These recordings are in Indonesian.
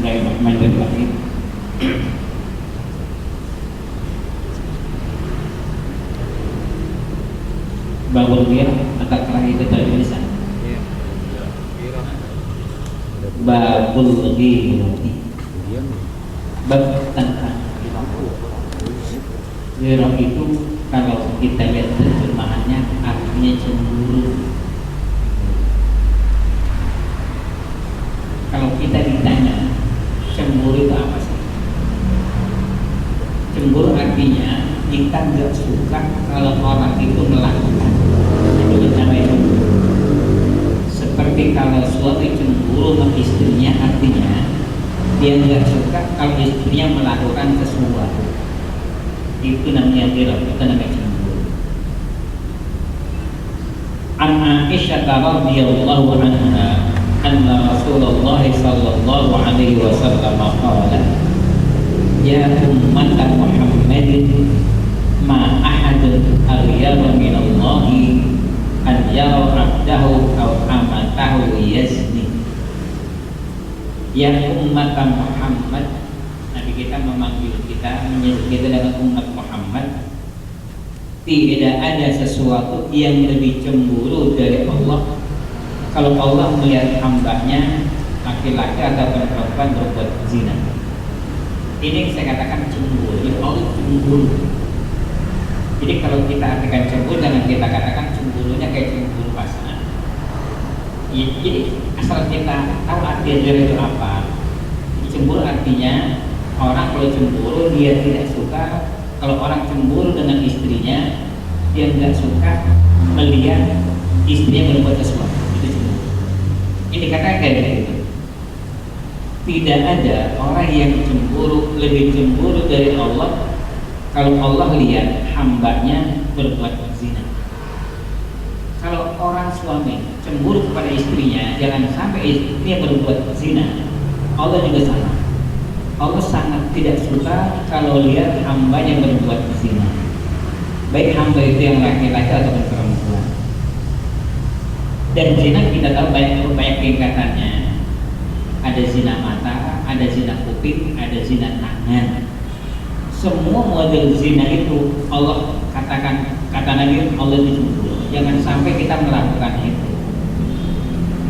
Bismillahirrahmanirrahim. Babul ghir agak terakhir itu tulisan. Babul ghir. Bab tentang ghirah itu kalau kita lihat terjemahannya artinya cemburu. Kalau kita ditanya cemburu itu apa sih? Cemburu artinya kita nggak suka kalau orang itu melakukan. Itu namanya cemburu. Seperti kalau suami cemburu sama istrinya, artinya dia nggak suka kalau istrinya melakukan sesuatu. Itu namanya ghirah, itu namanya cemburu. An Aisyah radhiyallahu anha anna Rasulullah sallallahu alaihi wasallam qala ya ummat Muhammadin ma ahadun aghyara min Allah an yara abdahu aw amatahu yazni. Ya umat Muhammad, Nabi kita memanggil kita, menyebut kita dengan umat Muhammad. Tidak ada sesuatu yang lebih cemburu dari Allah kalau Allah melihat hambanya laki-laki atau perempuan berbuat zina. Ini saya katakan cemburu. Jadi Allah cemburu. Jadi kalau kita artikan cemburu, jangan kita katakan cemburunya kayak cemburu pasangan. Jadi asal kita tahu arti itu apa. Cemburu artinya orang kalau cemburu dia tidak suka. Kalau orang cemburu dengan istrinya, dia nggak suka melihat istrinya berbuat sesuatu. Ini kata kayak gitu. Tidak ada orang yang cemburu lebih cemburu dari Allah kalau Allah lihat hambanya berbuat zina. Kalau orang suami cemburu kepada istrinya, jangan sampai istrinya berbuat zina. Allah juga sama. Allah sangat tidak suka kalau lihat hambanya berbuat zina. Baik hamba itu yang laki-laki atau perempuan. Dan zina kita tahu banyak tingkatannya. Ada zina mata, ada zina kuping, ada zina tangan. Semua model zina itu Allah katakan, kata Nabi, Allah itu cemburu. Jangan sampai kita melakukan itu.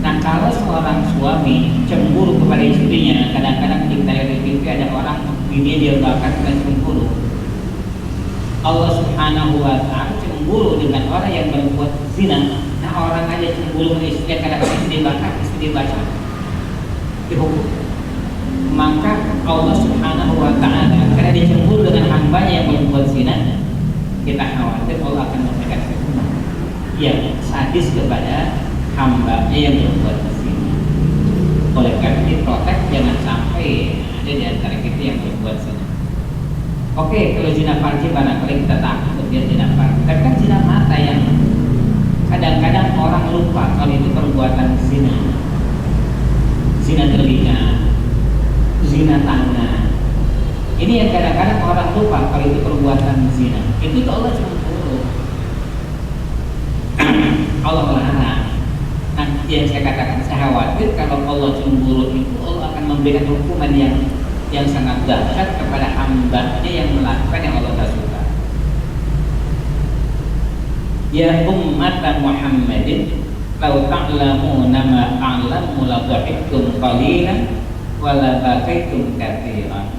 Nah, kalau seorang suami cemburu kepada istrinya, kadang-kadang kita lihat di TV ada orang ini dia bakar dengan cemburu. Allah Subhanahu wa ta'ala cemburu dengan orang yang berbuat zina. Nah, orang aja cemburu dengan istrinya, kadang-kadang istri dibakar, istri dibaca, dihukum. Maka Allah Subhanahu wa ta'ala karena dia cemburu dengan hambanya yang berbuat zina, kita khawatir Allah akan memberikan hukuman yang sadis kepada hambanya yang berbuat zina. Oleh karena itu protek jangan sampai ada di antara kita yang berbuat zina. Oke, kalau zina farji barangkali kita takut dia zina farji. Tapi kan zina mata yang kadang-kadang orang lupa kalau itu perbuatan zina. Zina telinga, zina tangan. Ini yang kadang-kadang orang lupa kalau itu perbuatan zina. Itu Allah cemburu. Allah melarang. Nah, yang saya katakan, saya khawatir kalau Allah cemburu itu Allah akan memberikan hukuman yang sangat dahsyat kepada hambanya yang melakukan yang Allah tak suka. Ya ummat Muhammadin lau ta'lamuna ma a'lamu la dhahiktum qalilan wa la bakaitum katsiran.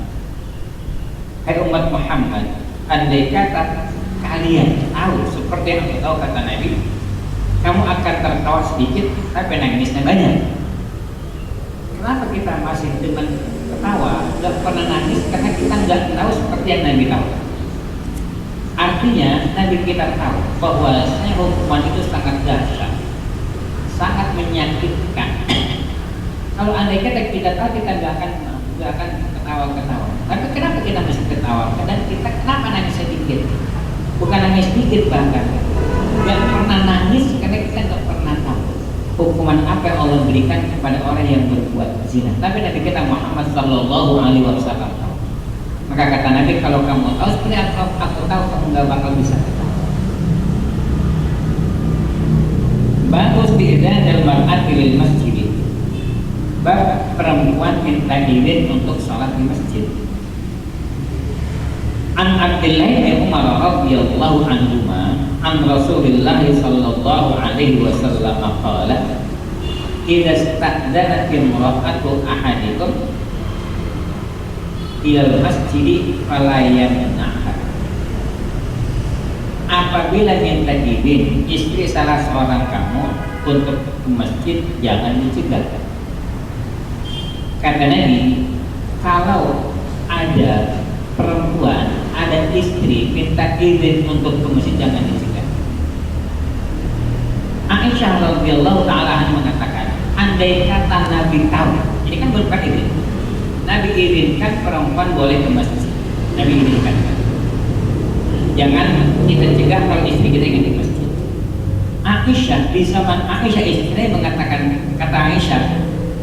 Hai umat Muhammad, andai kata kalian tahu seperti yang aku tahu kata Nabi, kamu akan tertawa sedikit tapi nangisnya banyak. Kenapa kita masih dengan ketawa, nggak pernah nangis? Karena kita nggak tahu seperti yang Nabi tahu. Artinya Nabi kita tahu bahwa hukuman itu sangat dahsyat, sangat menyakitkan. Kalau andai kata kita tahu, kita nggak akan ketawa-ketawa. Tapi kenapa kita masih ketawa? Dan kita kenapa nangis sedikit? Bukan nangis sedikit bahkan. Nggak pernah nangis karena kita nggak pernah tahu hukuman apa yang Allah berikan kepada orang yang berbuat zina. Tapi Nabi kita Muhammad Sallallahu Alaihi Wasallam tahu. Maka kata Nabi, kalau kamu tahu seperti aku tahu, kamu nggak bakal bisa ketawa. Bagus diidzan al-mar'ati lil masjid. Bab perempuan minta izin untuk sholat di masjid. An Abdullah bin Umar radhiyallahu anhuma an Rasulillah sallallahu alaihi wasallam qala idza ista'dzanat imra'atu ahadikum ila al-masjid fala yamna'ha. Apabila minta izin istri salah seorang kamu untuk ke masjid, jangan dicegah. Kata Nabi, kalau ada perempuan, ada istri minta izin untuk ke masjid, jangan dicegah. Aisyah radhiyallahu taala mengatakan, andai kata Nabi tahu, ini kan bukan izin. Nabi izinkan perempuan boleh ke masjid. Nabi izinkan. Jangan kita cegah kalau istri kita ingin ke masjid. Aisyah, di zaman Aisyah istri mengatakan, kata Aisyah,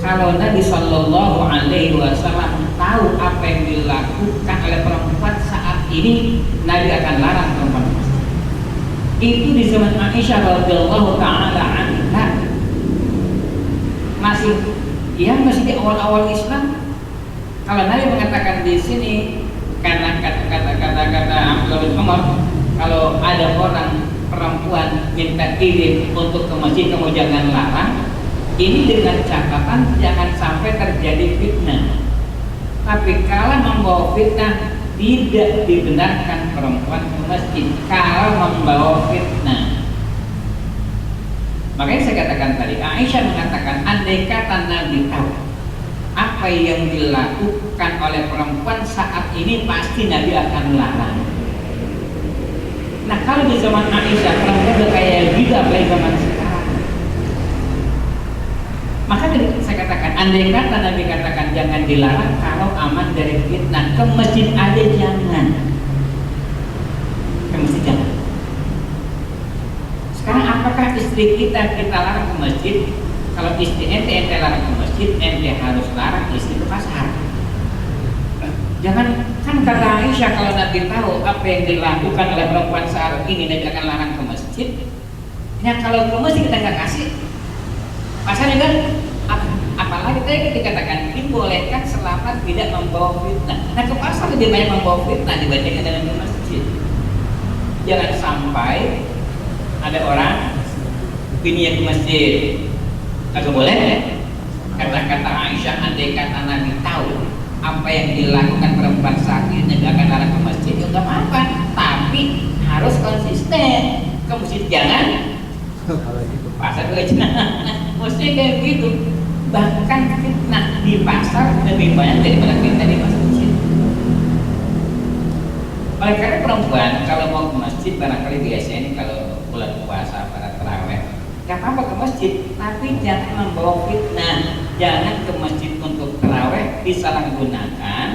kalau Nabi Shallallahu Alaihi Wasallam tahu apa yang dilakukan oleh perempuan saat ini, Nabi akan larang perempuan masjid. Itu di zaman Aisyah radhiyallahu taala anha. Masih di awal-awal Islam. Kalau Nabi mengatakan di sini karena kata-kata Abdullah bin Umar, kalau ada orang perempuan minta izin untuk ke masjid, kamu jangan larang. Ini dengan catatan jangan sampai terjadi fitnah. Tapi kalau membawa fitnah, tidak dibenarkan perempuan ke masjid kalau membawa fitnah. Makanya saya katakan tadi, Aisyah mengatakan andai kata Nabi tahu apa yang dilakukan oleh perempuan saat ini, pasti Nabi akan larang. Nah, kalau di zaman Aisyah perempuan udah kayak gitu, apalagi zaman sekarang. Maka saya katakan, andai kata Nabi katakan jangan dilarang kalau aman dari fitnah, ke masjid aja jangan. Ke masjid jangan. Sekarang apakah istri kita larang ke masjid? Kalau istri ente larang ke masjid, ente harus larang istri ke pasar. Jangan, kan kata Aisyah kalau Nabi tahu apa yang dilakukan oleh perempuan saat ini, Nabi akan larang ke masjid. Ya kalau ke masjid kita nggak kasih, pasar juga. Apalagi tadi dikatakan dibolehkan selama tidak membawa fitnah. Nah, ke pasar lebih banyak membawa fitnah dibandingkan dengan ke masjid. Jangan sampai ada orang bininya ke masjid, agak boleh ya? Kata-kata Aisyah, andai kata Nabi tahu apa yang dilakukan perempuan saat ini, Nabi akan larang ke masjid, ya nggak apa-apa. Tapi harus konsisten. Ke masjid jangan, pasar juga jangan. Mesti kayak gitu. Bahkan fitnah di pasar lebih banyak daripada fitnah di masjid. Oleh karena perempuan kalau mau ke masjid, barangkali biasanya ini kalau bulan puasa pada tarawih, gak apa-apa ke masjid, tapi jangan membawa fitnah. Jangan ke masjid untuk tarawih disalahgunakan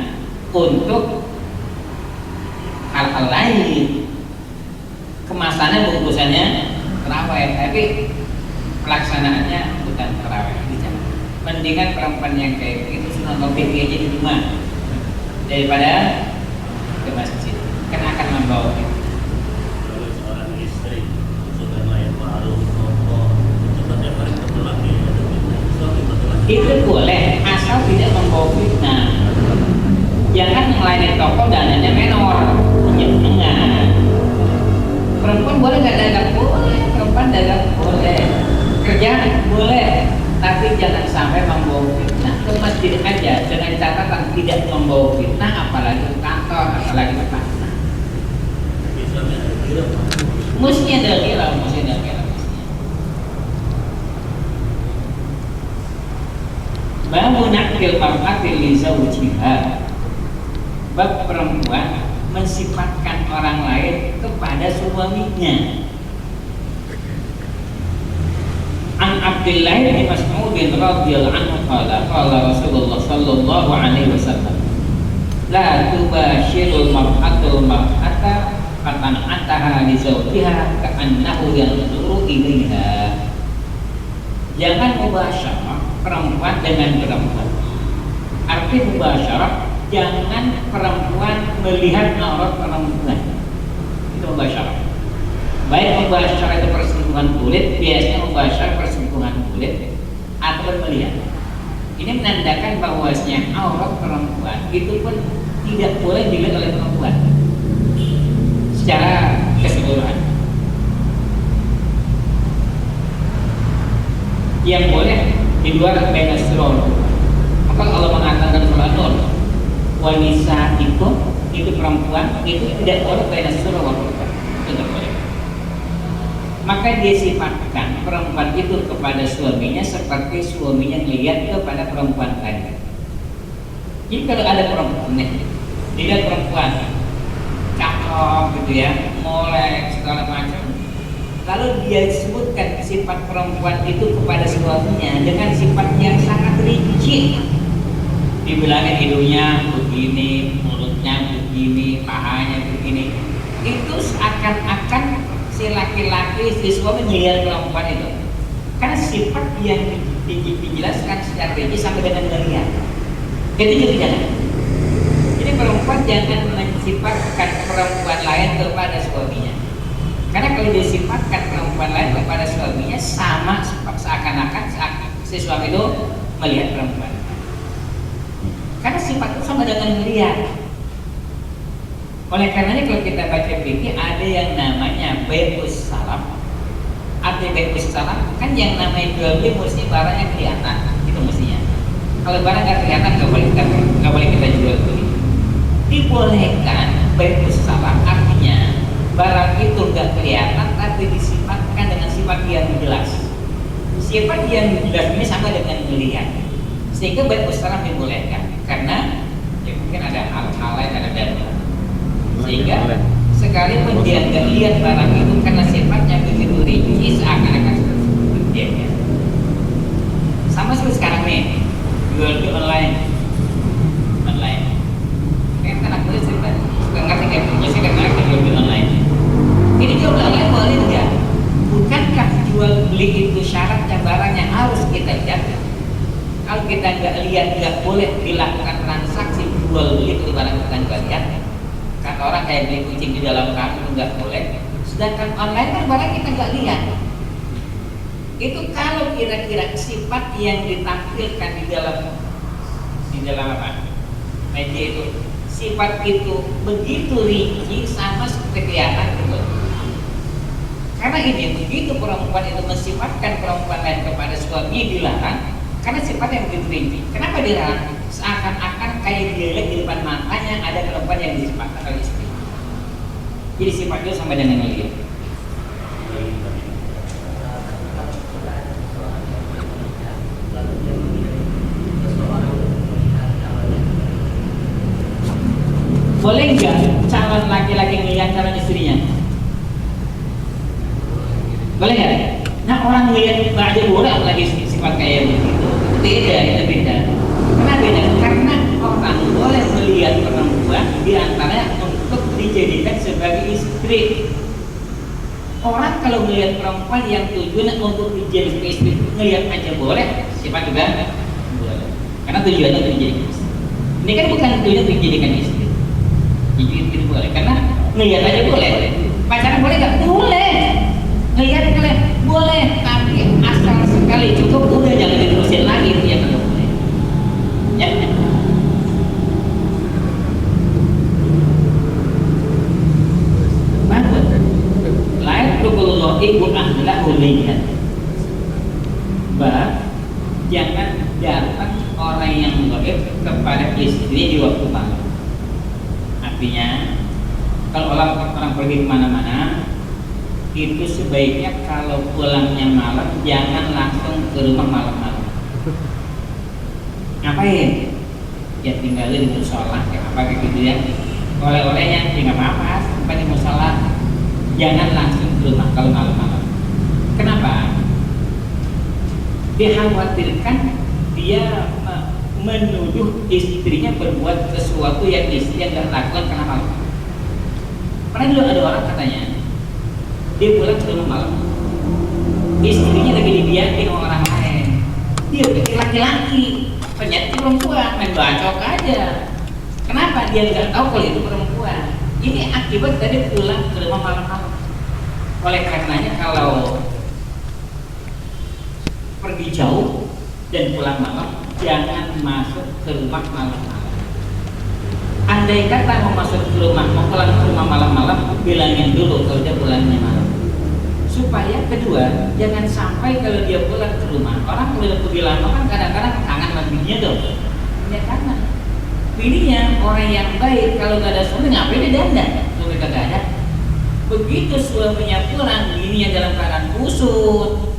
untuk hal-hal lain. Kemasannya, bungkusannya tarawih, tapi pelaksanaannya bukan tarawih. Mendingan perempuan yang kayak begitu nonton TV aja di rumah daripada ke masjid, karena akan membawa itu. Kalau seorang istri sudah layak ma'ruf itu setiap hari terlaki, itu boleh asal tidak membawa fitnah. Jangan melayani toko dananya menor, enggak. Perempuan boleh nggak dagang? Boleh. Perempuan dagang boleh. Kerjaan boleh. Tapi jangan sampai membawa fitnah. Ke masjid aja dengan catatan tidak membawa fitnah, apalagi ke kantor, apalagi ke pasar. Mesti ada kira. Babu nakil mar'atil li zawjiha. Bab perempuan mensifatkan orang lain kepada suaminya. An Abdullah bin Mas'ud radhiyallahu anhu qala Rasulullah sallallahu alaihi wasallam la tubashirul mar'atul mar'ata fatan'ataha li zawjiha ka'annahu yanzuru ilaiha. Jangan mubasyarah perempuan dengan perempuan. Arti mubasyarah, jangan perempuan melihat aurat perempuan. Itu mubasyarah. Baik mubasyarah itu perselingkuhan kulit, biasanya mubasyarah perselingkuhan kulit atau melihat. Ini Ini menandakan bahwasanya aurat perempuan itu pun tidak boleh dilihat oleh perempuan secara keseluruhan. Yang boleh di luar bebas surah. Maka Allah mengatakan surah Nur, wanita itu perempuan itu tidak boleh bebas surah, itu tidak boleh. Maka dia sifatkan perempuan itu kepada suaminya seperti suaminya melihat kepada perempuan tadi. Jadi kalau ada perempuan nih, dilihat perempuan cakep gitu ya, molek segala macam, lalu dia sebutkan sifat perempuan itu kepada suaminya dengan sifat yang sangat rinci. Dibilangin hidungnya begini, mulutnya begini, pahanya begini. Itu seakan-akan si laki-laki, si suami melihat perempuan itu karena sifat yang dijelaskan secara rinci sampai dengan melihat. Itu juga jangan. Jadi perempuan jangan mensifatkan perempuan lain kepada suaminya. Karena kalau disifatkan perempuan lain kepada suaminya sama seakan-akan si suami itu melihat perempuan. Karena sifat itu sama dengan melihat. Oleh karenanya kalau kita baca fikih ada yang namanya bai'us salam. Arti bai'us salam kan yang namanya jual beli mesti barangnya kelihatan, itu mestinya. Kalau barang nggak kelihatan nggak boleh kita jual beli. Dibolehkan bai'us salam artinya barang itu nggak kelihatan tapi disifatkan dengan sifat yang jelas. Sifat yang jelas ini sama dengan melihat. Sehingga bai'us salam dibolehkan karena ya mungkin ada hal-hal lain ada darurat. Sehingga sekalipun dia nggak lihat barang itu karena sifatnya begitu rinci seakan-akan seperti dia. Sama seperti sekarang nih jual beli online. Kan anak muda cerita suka ngerti kayak punya sih karena jual beli online. Ini jual beli online boleh enggak? Bukankah jual beli itu syaratnya barangnya harus kita lihat? Kalau kita nggak lihat nggak boleh dilakukan transaksi jual beli itu barang kita nggak lihat. Kan orang kayak beli kucing di dalam karung itu nggak boleh. Sedangkan online kan barang kita nggak lihat. Itu kalau kira-kira sifat yang ditampilkan di dalam apa? Media itu sifat itu begitu rinci sama seperti kelihatan gitu. Karena ini begitu perempuan itu mensifatkan perempuan lain kepada suaminya dilarang karena sifat yang begitu rinci. Kenapa dilarang? Seakan-akan kayak dia lihat di depan matanya ada perempuan yang disifatkan oleh istri. Jadi sifat itu sama dengan melihat. Boleh nggak calon laki-laki melihat calon istrinya? Boleh nggak? Nah orang melihat baju orang lagi sifat kayak begitu, itu beda. Kenapa beda? Karena orang boleh melihat perempuan diantaranya untuk dijadikan sebagai istri. Orang kalau melihat perempuan yang tujuan untuk dijadikan istri, melihat aja boleh, sifat juga boleh. Karena tujuannya untuk dijadikan istri. Ini kan bukan tujuan untuk dijadikan istri. Jadi itu boleh, karena melihat aja boleh. Pacaran boleh nggak? Boleh. Melihat boleh, tapi asal sekali cukup udah jangan diterusin lagi itu yang nggak boleh. Ya. Bagus. Lain rukulullah ibu ahlahu lihat. Jangan datang orang yang gaib kepada istri di waktu malam. Artinya kalau orang pergi kemana-mana itu sebaiknya kalau pulangnya malam jangan langsung ke rumah malam-malam. Ngapain? Ya tinggalin di musola kayak apa kayak gitu ya. Oleh-olehnya ya nggak apa-apa, sampai di musola. Jangan langsung ke rumah kalau malam-malam. Kenapa? Dikhawatirkan dia menuduh istrinya berbuat sesuatu yang istrinya nggak lakukan karena malu. Pernah dulu ada orang katanya dia pulang ke rumah malam, istrinya lagi dibiakin sama orang lain. Dia pikir laki-laki, ternyata perempuan, main bacok aja. Kenapa dia nggak tahu kalau itu perempuan? Ini akibat tadi pulang ke rumah malam-malam. Oleh karenanya kalau pergi jauh dan pulang malam jangan masuk ke rumah malam-malam. Andai kata mau masuk ke rumah, mau pulang ke rumah malam-malam, bilangin dulu kalau dia pulangnya malam. Supaya kedua, jangan sampai kalau dia pulang ke rumah, orang kalau pergi lama kan kadang-kadang kangen sama bininya dong. Ya kangen. Bininya orang yang baik, kalau gak ada suami ngapain dia dandan? Suami kagak ada. Begitu suaminya pulang, bininya dalam keadaan kusut,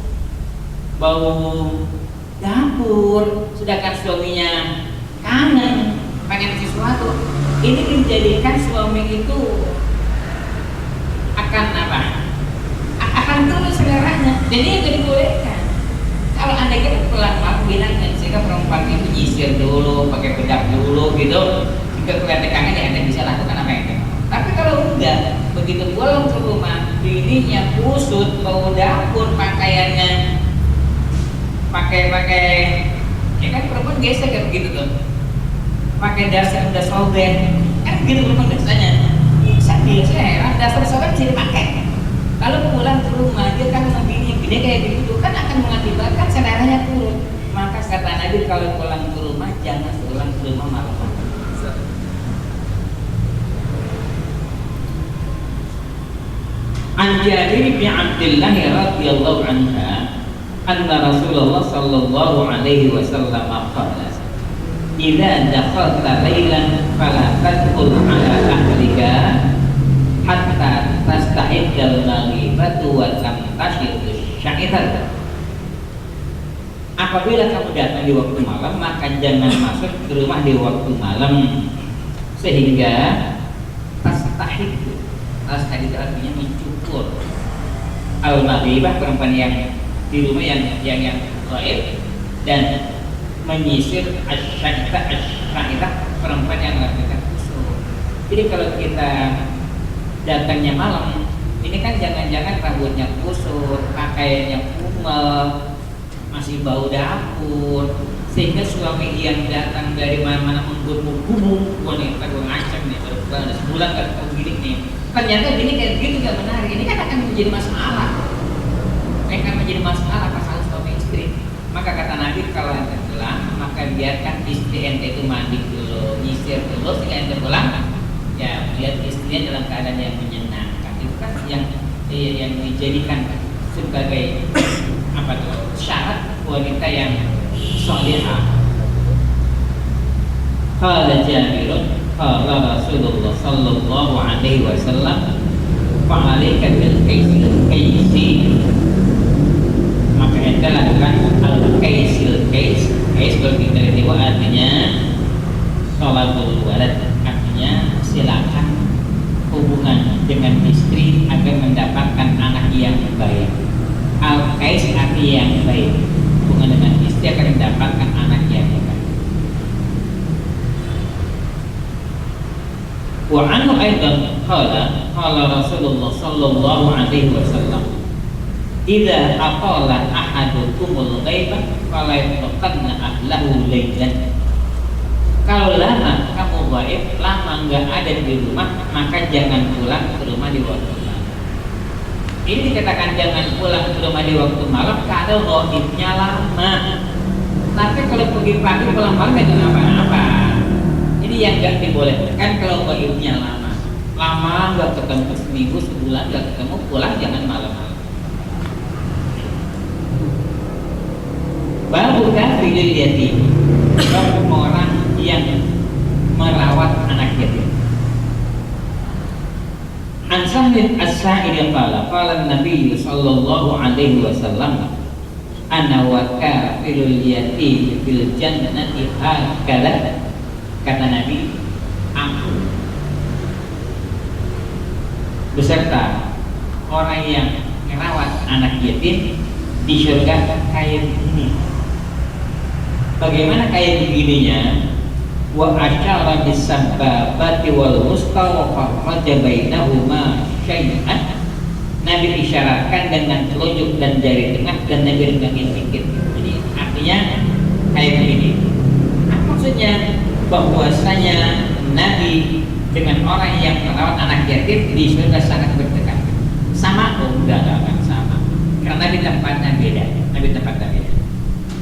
bau dapur, sedangkan suaminya kangen, pengen sesuatu. Ini menjadikan suami itu akan apa? Akan turun seleranya. Jadi itu dibolehkan. Kalau anda kita pulang malam bilangnya, sehingga perempuan itu nyisir dulu, pakai bedak dulu gitu. Jika kelihatan kangen ya anda bisa lakukan apa yang mau. Tapi kalau enggak, begitu pulang ke rumah, bininya kusut, bau dapur, pakaiannya pakai ya kan perempuan gesek kayak begitu tuh, pakai dasar udah sobek kan begitu perempuan biasanya. Saya heran dasar sobek bisa dipakai. Kalau pulang ke rumah dia kan sama bini kayak begitu kan akan mengakibatkan seleranya turun. Maka kata Nabi kalau pulang ke rumah jangan pulang ke rumah malam-malam. An Jabir bin Abdullah radhiyallahu anha anna Rasulullah sallallahu alaihi wasallam qala idza dakhalta lailan fala tadkhul ala ahlika hatta tastahiddal maghibatu wa tamtashidu syaitan. Apabila kamu datang di waktu malam, maka jangan masuk ke rumah di waktu malam sehingga tastahid. Tastahid artinya mencukur. Al-maghibah perempuan yang di rumah yang gaib, dan menyisir asyaitah perempuan yang melakukan kusur. Jadi kalau kita datangnya malam, ini kan jangan-jangan rambutnya kusut, pakaiannya kumel, masih bau dapur, sehingga suami yang datang dari mana-mana menggumung, wanita gue ngacak nih, baru sebulan gak ketemu gini nih. Ternyata gini kayak begitu gak menarik. Ini kan akan menjadi masalah. Akan menjadi masalah pasangan suami istri. Maka kata Nabi kalau ente pulang, maka biarkan istri ente itu mandi dulu, nyisir dulu, sehingga ente pulang. Ya, lihat istrinya dalam keadaan yang menyenangkan. Itu kan yang dijadikan sebagai apa tuh syarat wanita yang salihah. Qala Jabir qala Rasulullah sallallahu alaihi wasallam fa'alaika bil kaisi. Maka ente lakukan al-kaisil kais berarti dari itu artinya sholatul walad, artinya silakan hubungan dengan istri agar mendapatkan anak yang baik. Al-kais artinya yang baik, hubungan dengan istri agar mendapatkan anak yang baik. Wa anhu aidan qala Rasulullah sallallahu alaihi wasallam idza aqala ahadukumul ghaibah fala yataqanna ahlahu laylan. Kalau lama kamu gaib, lama nggak ada di rumah, maka jangan pulang ke rumah di waktu malam. Ini dikatakan jangan pulang ke rumah di waktu malam kalau gaibnya lama. Tapi kalau pergi pagi pulang malam itu apa-apa. Ini yang nggak dibolehkan kalau gaibnya lama. Lama nggak ketemu seminggu, sebulan nggak ketemu, pulang jangan malam-malam. Babu kafiril yatim, babu orang yang merawat anak yatim. An Sa'id as-Sa'idi qala Nabi sallallahu alaihi wasallam ana wa kafirul yatim fil jannati hakala. Kata Nabi, aku beserta orang yang merawat anak yatim di surga kayak begini. Bagaimana kayak begininya? Wa asyara bis-sababati wal wusta wa farraja bainahuma syai'an. Nabi isyaratkan dengan telunjuk dan jari tengah, dan Nabi renggangin sedikit. Jadi artinya kayak begini. Apa maksudnya? Bahwasanya Nabi dengan orang yang merawat anak yatim di surga sangat berdekat. Sama? Oh enggak sama. Karena Nabi tempatnya beda.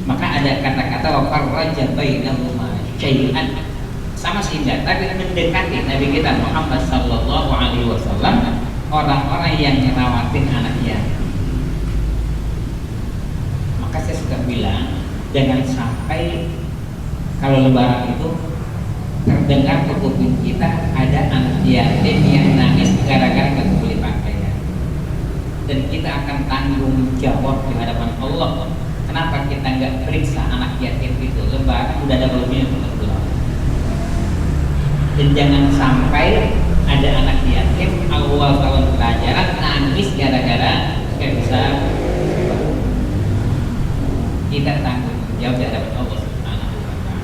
Maka ada kata-kata wa farraja bainahuma syai'an, sama sehingga tapi mendekati Nabi kita Muhammad sallallahu alaihi wasallam orang-orang yang ngerawatin anaknya. Maka saya suka bilang, jangan sampai kalau lebaran itu terdengar ke kuping kita ada anak yatim yang nangis gara-gara nggak beli pakaian, dan kita akan tanggung jawab di hadapan Allah. Kenapa kita nggak periksa anak yatim itu? Lebaran udah ada belumnya untuk belum? Dan jangan sampai ada anak yatim awal tahun pelajaran nangis gara-gara nggak bisa. Kita tanggung jawab di hadapan Allah Subhanahu wa Ta'ala.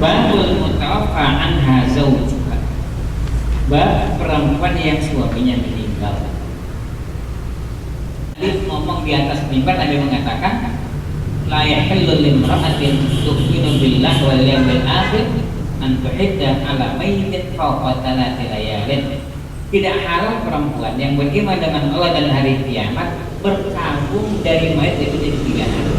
Babul mutawaffa anha zawjuha, bab perempuan yang suaminya meninggal. Hadis ngomong di atas mimbar, Nabi mengatakan, la yahillu limra'atin tu'minu billahi wal yawmil akhir an tuhidda ala mayyitin fawqa thalathi layalin. Tidak halal perempuan yang beriman dengan Allah dan hari kiamat berkabung dari mayit itu jadi 3 hari,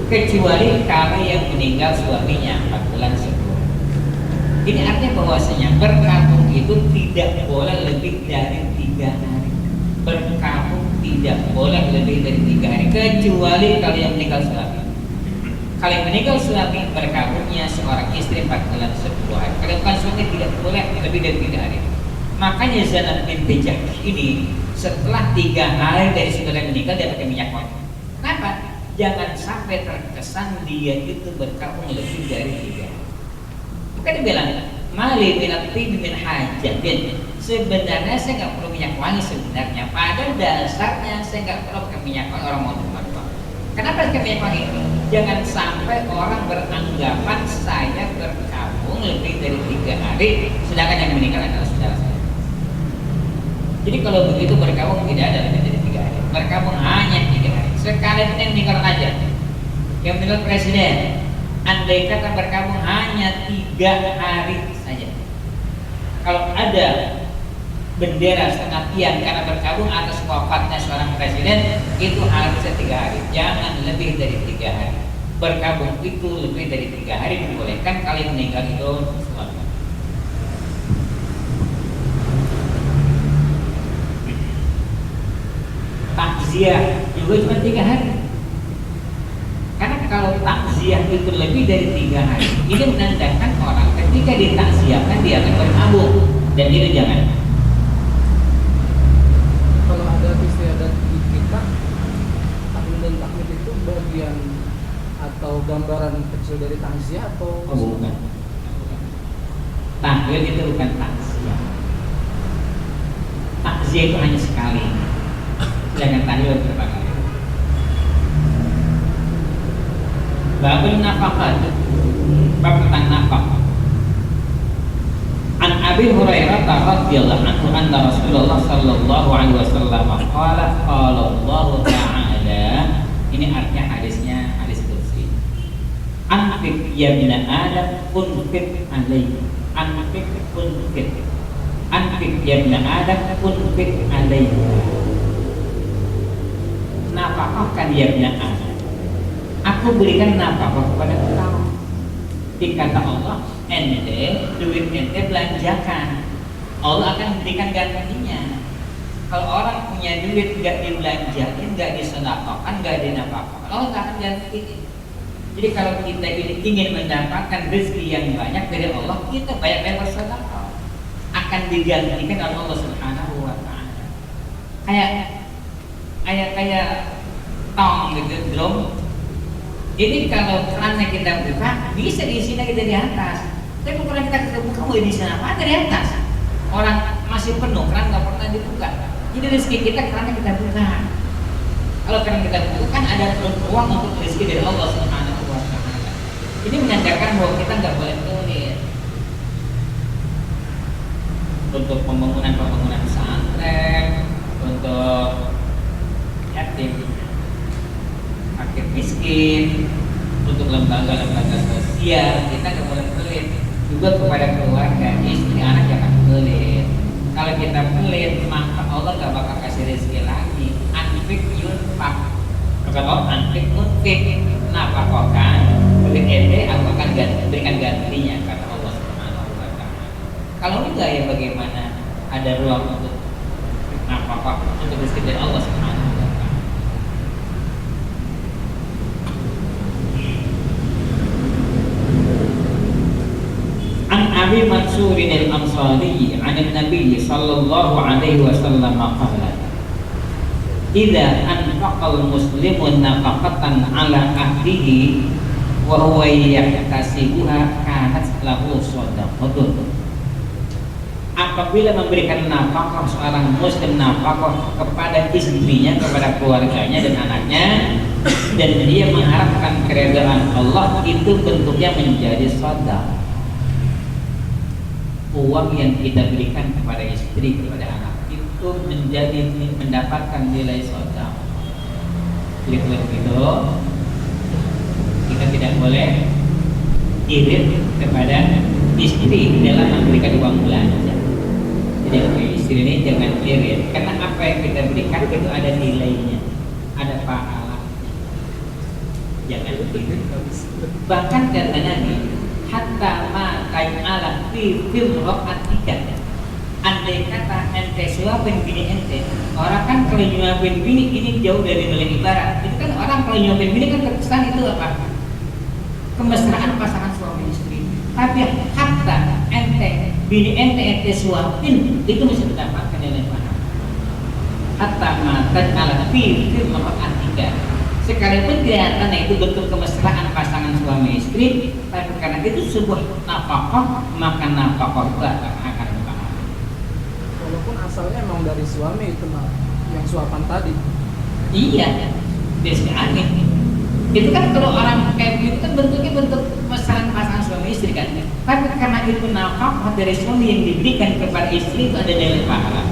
kecuali kalau yang meninggal suaminya 4 bulan sebelum. Ini artinya bahwasanya berkabung itu tidak boleh lebih dari 3 hari. Berkabung tidak boleh lebih dari 3 hari, kecuali kalau yang meninggal suami. Kalau yang meninggal suami, berkabungnya seorang istri 4 bulan 10 hari. Kalau bukan suami tidak boleh lebih dari 3 hari. Makanya Zainab binti Jahsy ini setelah 3 hari dari saudara meninggal dia pakai minyak wangi. Kenapa? Jangan sampai terkesan dia itu berkabung lebih dari 3 hari. Bukan dia bilang mali minat min hajatin. Sebenarnya saya nggak perlu minyak wangi sebenarnya. Pada dasarnya saya nggak perlu pakai minyak wangi orang mau rumah. Kenapa pakai minyak wangi? Jangan sampai orang beranggapan saya berkabung lebih dari 3 hari, sedangkan yang meninggal adalah saudara saya. Jadi kalau begitu berkabung tidak ada lebih dari 3 hari. Berkabung hanya 3 hari. Sekalipun yang meninggal aja, yang meninggal presiden, andai kata berkabung hanya 3 hari saja. Kalau ada bendera setengah tiang karena berkabung atas wafatnya seorang presiden, itu harusnya 3 hari, jangan lebih dari 3 hari. Berkabung itu lebih dari 3 hari dibolehkan kalau yang meninggal itu suami. Takziah juga cuma 3 hari. Karena kalau takziah itu lebih dari 3 hari, ini menandakan orang ketika ditakziahkan dia akan berkabung, dan itu jangan. Kalau ada istiadat di kita, takmir dan takmir itu bagian atau gambaran kecil dari takziah atau? Oh, bukan. Takmir itu bukan takziah. Takziah itu hanya sekali. Jangan tahlil berapa kali. Babun nafaqat, bab tentang nafkah. An Abi Hurairah radhiyallahu anhu anna Rasulullah sallallahu alaihi wasallam qala qala Allah ta'ala, ini artinya hadisnya hadis qudsi. Anfiq ya bin Adam unfiq alayhi. Anfiq unfiq. Anfiq ya bin Adam unfiq alayhi. Nafkahkan ya bin Adam, aku berikan nafkah kepada engkau. Dikata Allah, ente duit ente belanjakan, Allah akan berikan gantinya. Kalau orang punya duit nggak dibelanjain, nggak disedekahkan, nggak dinafkahkan, Allah nggak akan gantiin. Jadi kalau kita ini ingin mendapatkan rezeki yang banyak dari Allah, kita banyak-banyak bersedekah, akan digantikan oleh Allah Subhanahu wa Ta'ala. Kayak tong gitu, drum. Ini kalau kerannya kita buka, bisa diisi lagi dari atas. Tapi kalau kita buka, mau diisi apa? Dari atas. Orang masih penuh, keran nggak pernah dibuka. Jadi rezeki kita kerannya kita buka. Kalau keran kita buka, kan ada ruang untuk rezeki dari Allah Subhanahu wa Ta'ala. Ini menandakan bahwa kita nggak boleh pelit. Untuk pembangunan pesantren, untuk yatim, fakir miskin, untuk lembaga-lembaga sosial, kita nggak boleh juga kepada keluarga, istri, anak jangan pelit. Kalau kita pelit, maka Allah gak bakal kasih rezeki lagi. Anfik yunfak, kata Allah anfik unfik, nafkahkan, pelit ente aku akan berikan gantinya, kata Allah Subhanahu wa Ta'ala. Kalau enggak ya bagaimana ada ruang untuk nafkah, untuk rezeki dari Allah Subhanahu wa Ta'ala. An Abi Mansurin al-Ansari an Nabi sallallahu alaihi wasallam qala idza anfaqa al-muslimu nafaqatan ala ahlihi wa huwa yahtasibuha kanat lahu shadaqatun. Apabila memberikan nafkah seorang muslim nafkah kepada istrinya, kepada keluarganya dan anaknya, dan dia mengharapkan keridhaan Allah, itu bentuknya menjadi sedekah. Uang yang kita berikan kepada istri, kepada anak itu mendapatkan nilai sedekah. Jadi begitu, kita tidak boleh irit kepada istri dalam memberikan uang belanja. Jadi istri ini jangan irit, karena apa yang kita berikan itu ada nilainya, ada pahala. Jangan irit. Bahkan kata Nabi, hatta ma ta'ala fi ra'atika. Andai kata ente suapin bini ente, orang kan kalau nyuapin bini ini jauh dari nilai ibarat. Itu kan orang kalau nyuapin bini kan kesan itu apa? Kemesraan pasangan suami istri. Tapi hatta ente bini ente suapin itu mesti mendapatkan nilai pahala. Hatta ma ta'ala fi ra'atika. Sekalipun kelihatan itu bentuk kemesraan pasangan suami istri, tapi karena itu sebuah nafkah, maka nafkah itu akan berpahala. Walaupun asalnya emang dari suami itu mah, yang suapan tadi. Iya, biasanya aneh. Itu kan kalau orang kayak begitu kan bentuknya bentuk kemesraan pasangan suami istri kan. Tapi karena itu nafkah dari suami yang diberikan kepada istri itu ada nilai pahala.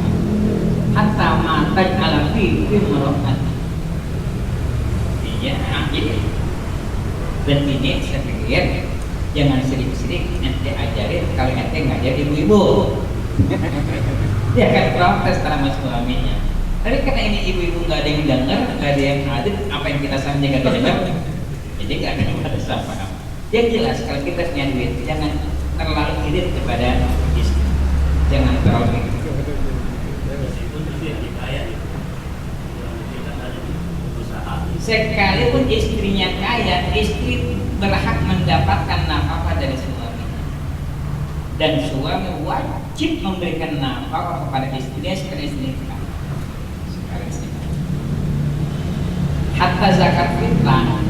Hatta ma ta'ala fi imra'at. Ya, jadi dan ini saya pikir jangan sering-sering ente ajarin kalau ente ngajar ibu-ibu. Dia akan protes sama suaminya. Tapi karena ini ibu-ibu nggak ada yang dengar, nggak ada yang hadir, apa yang kita sampaikan nggak dengar, jadi nggak akan ada paham. Yang jelas kalau kita punya duit, jangan terlalu irit kepada istri, jangan terlalu irit. Sekalipun istrinya kaya, istri berhak mendapatkan nafkah dari suaminya. Dan suami wajib memberikan nafkah kepada istrinya sekali istri kaya. Hatta zakat fitrah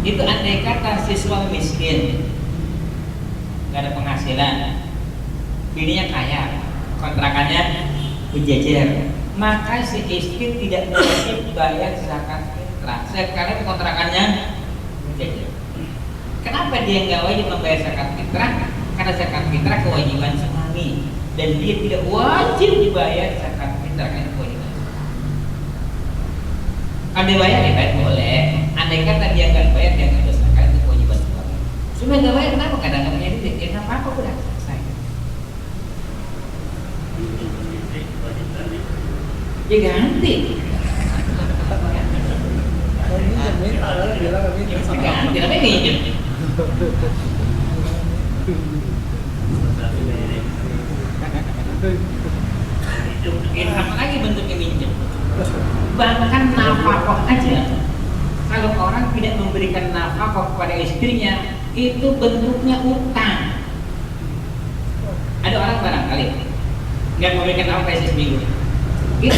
itu andai kata si suami miskin, nggak ada penghasilan, bininya kaya, kontrakannya berjejer, maka si istri tidak wajib bayar zakat fitrah sekarang kontrakannya berjejer. Kenapa dia nggak wajib membayar zakat fitrah? Karena zakat fitrah kewajiban suami dan dia tidak wajib dibayar zakat fitrah, karena kewajiban. Andai bayar ya bayar boleh, andai kata dia nggak bayar dia nggak dosa, karena itu kewajiban suami. Suami nggak bayar kenapa? Kadang nggak punya duit, ya nggak apa-apa udah selesai. Ya ganti. Ganti, tapi minjem. Apa lagi bentuknya minjem? Bahkan nafkah aja. Kalau orang tidak memberikan nafkah kepada istrinya, itu bentuknya utang. Ada orang barangkali nggak memberikan nafkah seminggu. Itu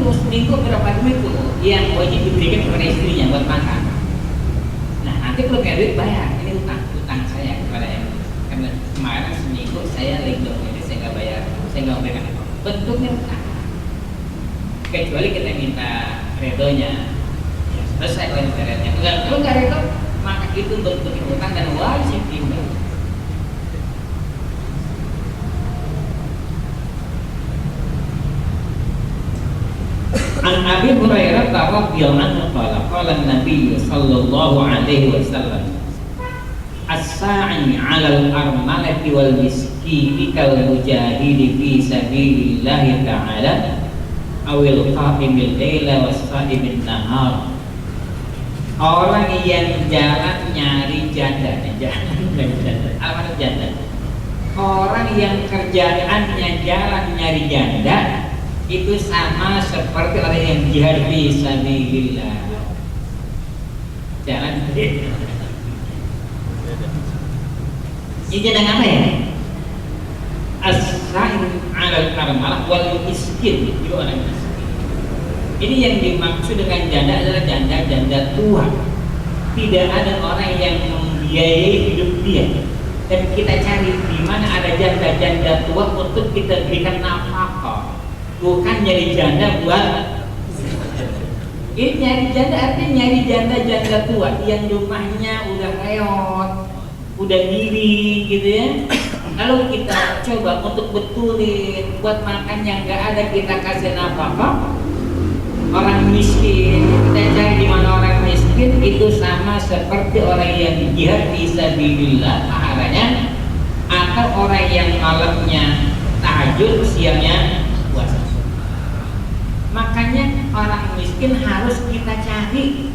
tuh seminggu berapa duit tuh yang wajib diberikan kepada istrinya buat makan. Nah nanti kalau punya duit bayar, ini utang saya kepada yang karena kemarin seminggu saya lagi ini saya nggak bayar, saya nggak memberikan apa. Bentuknya utang. Kecuali kita minta redonya, ya selesai kalau minta redonya. Kalau nggak redo, maka itu bentuknya utang dan wajib dibayar. An Abi Hurairah radhiyallahu anhu qala qala Nabi sallallahu alaihi wasallam as-sa'i 'alal armalati wal miskini kal mujahidi fi sabilillah ta'ala awil qa'imil laila was sa'imin nahar. Orang yang jalan nyari janda, apa janda? Orang yang kerjaannya jalan nyari janda itu sama seperti orang yang jihad fi sabilillah. Jalan ini janda apa ya? As-sa'in 'alal armalah wal miskin, itu orang miskin. Ini yang dimaksud dengan janda adalah janda-janda tua. Tidak ada orang yang membiayai hidup dia. Dan kita cari di mana ada janda-janda tua untuk kita berikan nafkah. Bukan nyari janda buat. Ini nyari janda artinya nyari janda-janda tua yang rumahnya udah reot, udah miring gitu ya. Lalu kita coba untuk betulin buat makan yang nggak ada, kita kasih nafkah. Orang miskin, kita cari di mana orang miskin itu sama seperti orang yang jihad fisabilillah pahalanya, atau orang yang malamnya tahajud siangnya puasa. Makanya orang miskin harus kita cari.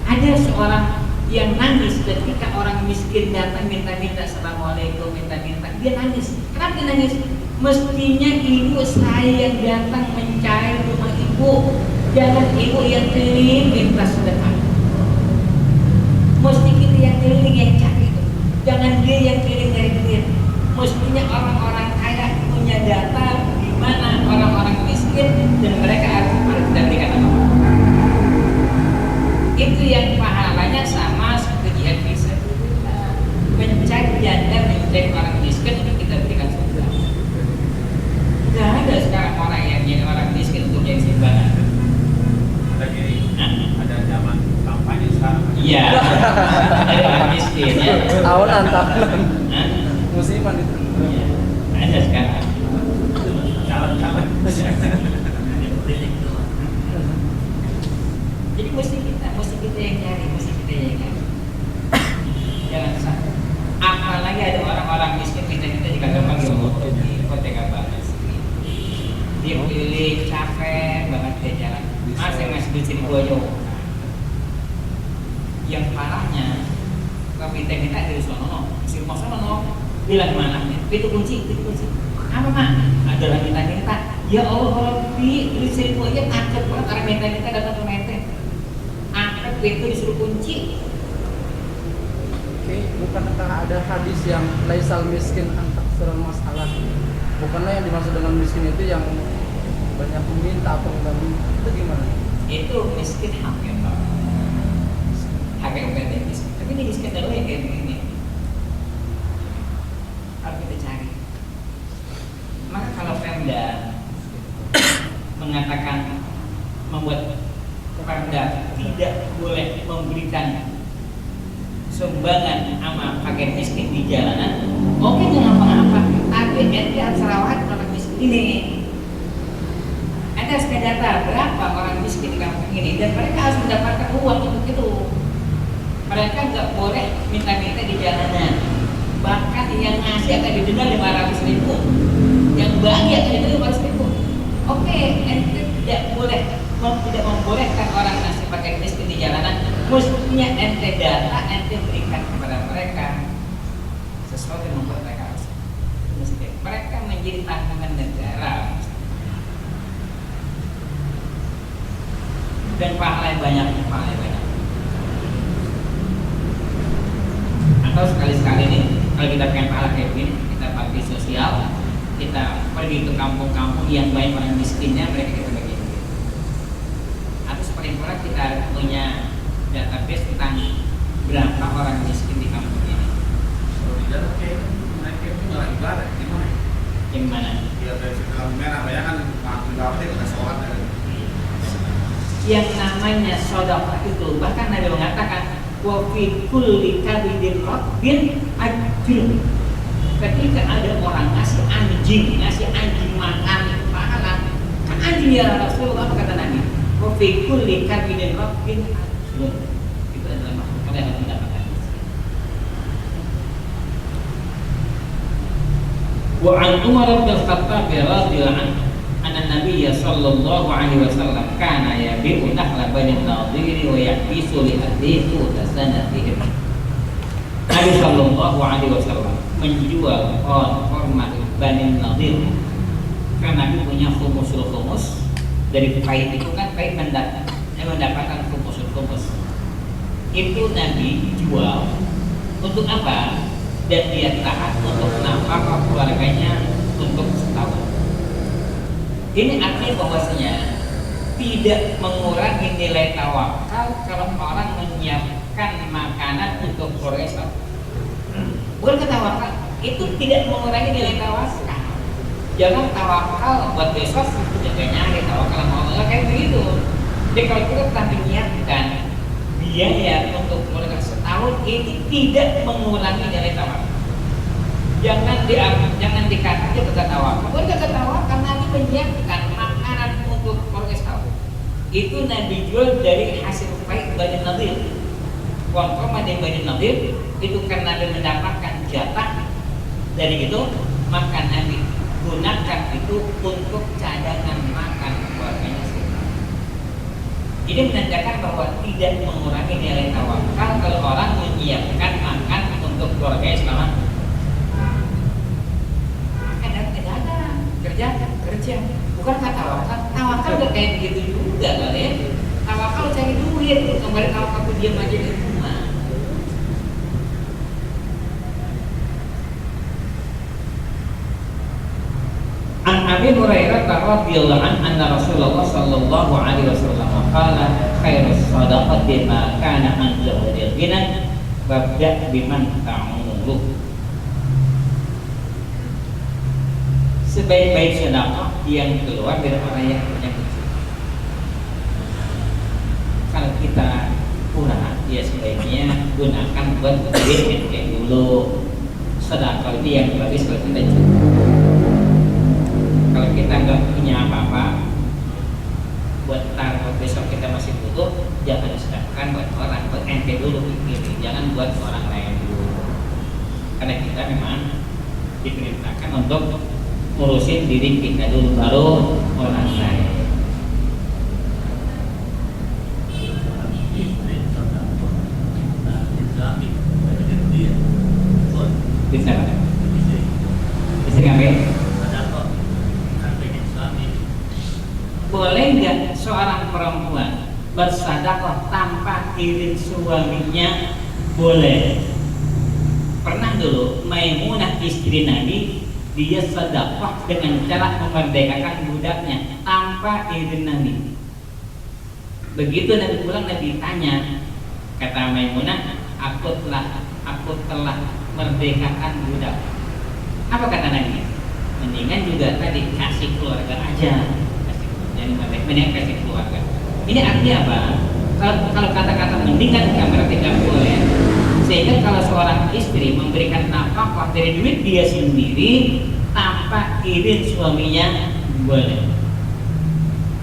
Ada seorang yang nangis ketika orang miskin datang minta-minta assalamualaikum, minta-minta, dia nangis. Kenapa dia nangis? Mestinya ibu saya yang datang mencari rumah ibu, jangan ibu yang keliling minta sedekah. Mesti kita yang keliling yang cari itu, jangan dia yang keliling dari duit. Mestinya orang-orang kaya punya data di mana orang-orang miskin dan mereka harus kita berikan apa? Itu yang pahalanya sama seperti jihad fisabilillah. Mencari janda, mencari orang miskin untuk kita berikan surga. Tidak ada sekarang orang yang jadi orang miskin untuk jadi simpangan. Ada gini, ada zaman kampanye sekarang. Iya, ada orang miskin ya. Awalan tahunan musiman itu. Ya, ada sekarang. Calon-calon. Jadi mesti kita yang cari, Jangan sampai. Apalagi ada orang-orang miskin kita jika gampang di kota banget. Dia keliling capek banget dia jalan. Masih duit sini boyo. Yang parahnya kalau minta dari sono, si rumah sono bilang mana? Itu kunci. Apa mak? Ada lagi minta. Ya Allah, duit sini boyo takut banget orang minta datang ke mente. Angkat pintu disuruh kunci. Oke, bukankah ada hadis yang laisal miskin antak surah masalah? Bukanlah yang dimaksud dengan miskin itu yang banyak meminta atau enggak minta, itu gimana? Itu miskin hak ya Pak. Hak yang bukan miskin. Tapi ini miskin dulu yang kayak begini. Harus kita cari. Maka kalau Pemda mengatakan membuat Pemda tidak boleh memberikan sumbangan sama paket miskin di jalanan, oke jangan apa-apa, tapi ente harus rawat orang miskin ini. Ente harus data berapa orang miskin di kampung ini dan mereka harus mendapatkan uang untuk itu. Mereka nggak boleh minta-minta di jalanan. Bahkan yang ngasih akan didenda 500.000, yang bagi akan didenda 500.000. Oke, ente tidak membolehkan orang ngasih paket miskin di jalanan. Mestinya ente data, ente berikan kepada mereka sesuatu yang membuat mereka harus. Mereka menjadi tanggungan negara dan pahala banyak. Atau sekali-sekali nih, kalau kita pengen pahala kayak gini, kita bakti sosial, kita pergi ke kampung-kampung yang banyak orang miskinnya, mereka kita bagi. Atau seperti pula kita punya database tentang berapa orang miskin di kampung ini. Kalau di dalam kayak mereka itu nggak ibadah, gimana? Yang mana? Dia dari sekarang merah, banyak kan ibadah kita sholat ya. Yang namanya sedekah itu bahkan Nabi mengatakan wa fi kulli kabidin rabbin ajrun. Ketika ada orang ngasih anjing makan itu pahala. Kan anjing ya Rasulullah, kata Nabi. Wa fi kulli kabidin rabbin ajrun. Itu adalah makhluk yang mendapatkan. Wa an Umar bin Khattab radhiyallahu anhu anna Nabiy sallallahu alaihi wasallam kana yabi'u nakhla Bani Nadir wa yahbisu li ahlihi tasanatihim. Nabi sallallahu alaihi wasallam menjual korma Bani Nadir karena Nabi punya khumus dari pahit itu kan pahit mendapatkan khumus itu Nabi jual untuk apa? Dan dia tahan untuk nafkah keluarganya untuk setahun. Ini artinya bahwasanya tidak mengurangi nilai tawakal kalau orang menyiapkan makanan untuk keluarga Islam. Bukan tawakal, itu tidak mengurangi nilai tawakal. Jangan tawakal buat besok jaga nyari tawakal sama Allah kayak begitu. Jadi kalau kita telah menyiapkan biaya untuk keluarga setahun, ini tidak mengurangi nilai tawakal. Jangan dikatakan kata tawakal. Bukan kata tawakal karena Nabi menyiapkan makanan untuk keluarga setahun. Itu Nabi jual dari hasil pahit Bani Nadir. Uang koma dari Bani Nadir itu karena Nabi mendapatkan jatah dari itu, maka Nabi gunakan itu untuk cadangan makan keluarganya sendiri. Ini menandakan bahwa tidak mengurangi nilai tawakal kalau orang menyiapkan makan untuk keluarganya selama kerja. Bukan kata tawakal udah kayak begitu juga kali ya. Tawakal cari duit, kembali tawakal tuh diam aja di rumah. An Abi Hurairah radhiyallahu anhu anna Rasulullah sallallahu alaihi wasallam qala khairus shadaqati ma kana an zuhudil ghina wabda biman ta'mulu. Sebaik-baik sedekah yang keluar dari orang yang punya kecil. Kalau kita kurang, ya sebaiknya gunakan buat duit kayak dulu. Sedekah ini yang bagus kalau kita cukup. Kalau kita nggak punya apa-apa, buat taruh besok kita masih butuh, jangan disedekahkan buat orang, buat ente dulu pikir, jangan buat orang lain dulu. Karena kita memang diperintahkan untuk ngurusin diri kita dulu baru orang lain. Bisa nggak? Bisa nggak? Boleh nggak seorang perempuan bersedekah tanpa izin suaminya? Boleh. Pernah dulu Maimunah istri Nabi, dia sedekah dengan cara memerdekakan budaknya tanpa izin Nabi. Begitu Nabi pulang, Nabi tanya, kata Maimunah, aku telah merdekakan budak. Apa kata Nabi? Mendingan juga tadi kasih keluarga aja, mendingan kasih keluarga. Ini artinya apa? Kalau kata-kata mendingan berarti nggak boleh. Sehingga kalau seorang istri memberikan nafkah dari duit dia sendiri tanpa izin suaminya, boleh.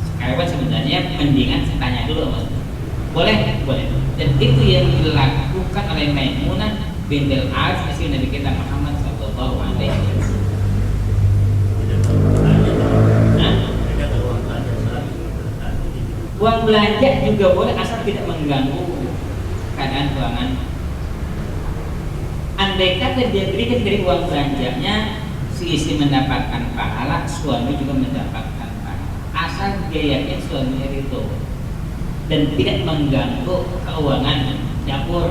Sekarang sebenarnya mendingan tanya dulu mas, boleh. Dan itu yang dilakukan oleh Maimunah bintul Harits istri Nabi kita Muhammad sallallahu alaihi wasallam. Uang belanja juga boleh asal tidak mengganggu keadaan keuangan. Andai kata dia berikan dari uang belanjanya, si istri mendapatkan pahala, suami juga mendapatkan pahala. Asal dia yakin suaminya itu dan tidak mengganggu keuangan dapur.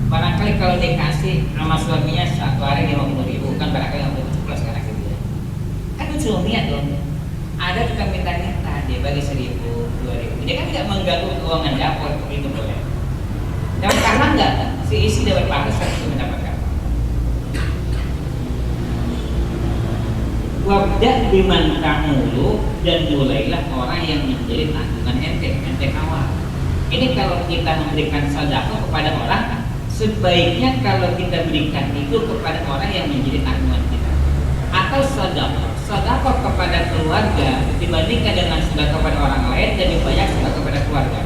Barangkali kalau dikasih sama suaminya satu hari 50.000, kan barangkali 50 sekarang gitu ya. Kan suaminya dong. Ada kita minta dia bagi 1.000, 2.000. Dia kan tidak mengganggu keuangan dapur, itu boleh. Dan karena enggak, si istri dapat pahala, suami mendapatkan. Wabda biman ta'mulu, dan mulailah orang yang menjadi tanggungan ente awal. Ini kalau kita memberikan sedekah kepada orang, sebaiknya kalau kita berikan itu kepada orang yang menjadi tanggungan kita. Atau sedekah kepada keluarga dibandingkan dengan sedekah kepada orang lain, lebih banyak sedekah kepada keluarga.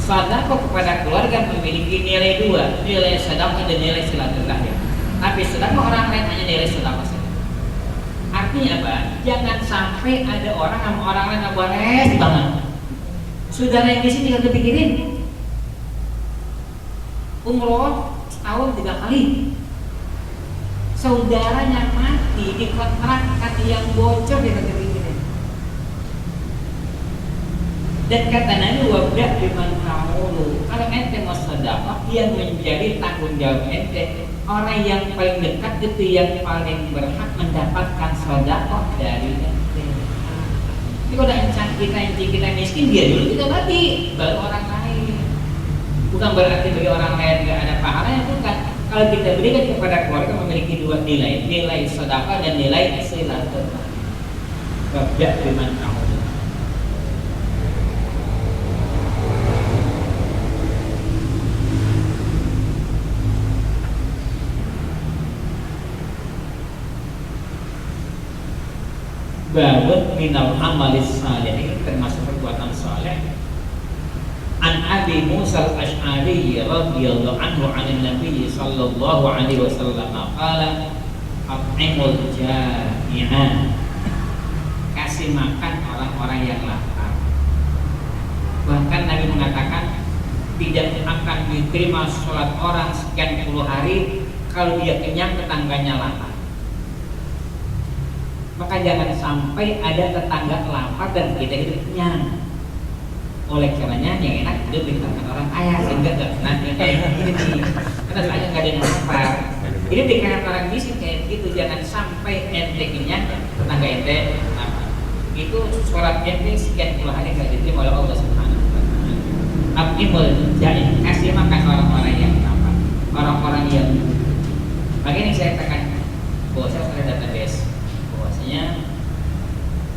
Sedekah kepada keluarga memiliki nilai dua, nilai sedekah dan nilai silaturahim. Tapi sedekah orang lain hanya nilai sedekah saja. Artinya apa? Jangan sampai ada orang sama orang lain beres banget. Saudara yang di sini tinggal kepikirin umroh setahun 3 kali. Saudaranya mati di kontrakan yang bocor dia kepikirin. Dan kata Nabi wabda biman ta'ulu, kalau ente mau sedekah yang menjadi tanggung jawab ente, orang yang paling dekat itu yang paling berhak mendapatkan sedekah dari ente. Jadi kalau encang kita miskin, dia dulu kita bagi, baru orang lain. Bukan berarti bagi orang lain tidak ada pahalanya, bukan. Kalau kita berikan kepada keluarga memiliki 2 nilai, nilai sedekah dan nilai silaturahmi. Wabda biman ta'ulu. Babut minal amalis salih, ini termasuk perbuatan saleh. An Abi Musa al-Ash'ari radhiyallahu anhu 'an Nabi sallallahu alaihi wasallam qala at'imul jaa'i'an, kasih makan orang-orang yang lapar. Bahkan Nabi mengatakan tidak akan diterima sholat orang sekian puluh hari kalau dia kenyang tetangganya lapar. Maka jangan sampai ada tetangga lapar dan kita hidup kenyang. Oleh karenanya yang enak hidup di tempat orang kaya sehingga nggak pernah kayak gini nih. Karena saya nggak ada yang lapar. Hidup di kalangan orang miskin kayak gitu, jangan sampai ente kenyang tetangga ente lapar. Itu sholat ente sekian puluh hari nggak diterima oleh Allah Subhanahu Wa Taala. Abimul ja'in, kasih makan orang-orang yang lapar, orang-orang yang. Begini saya katakan bahwa saya sudah database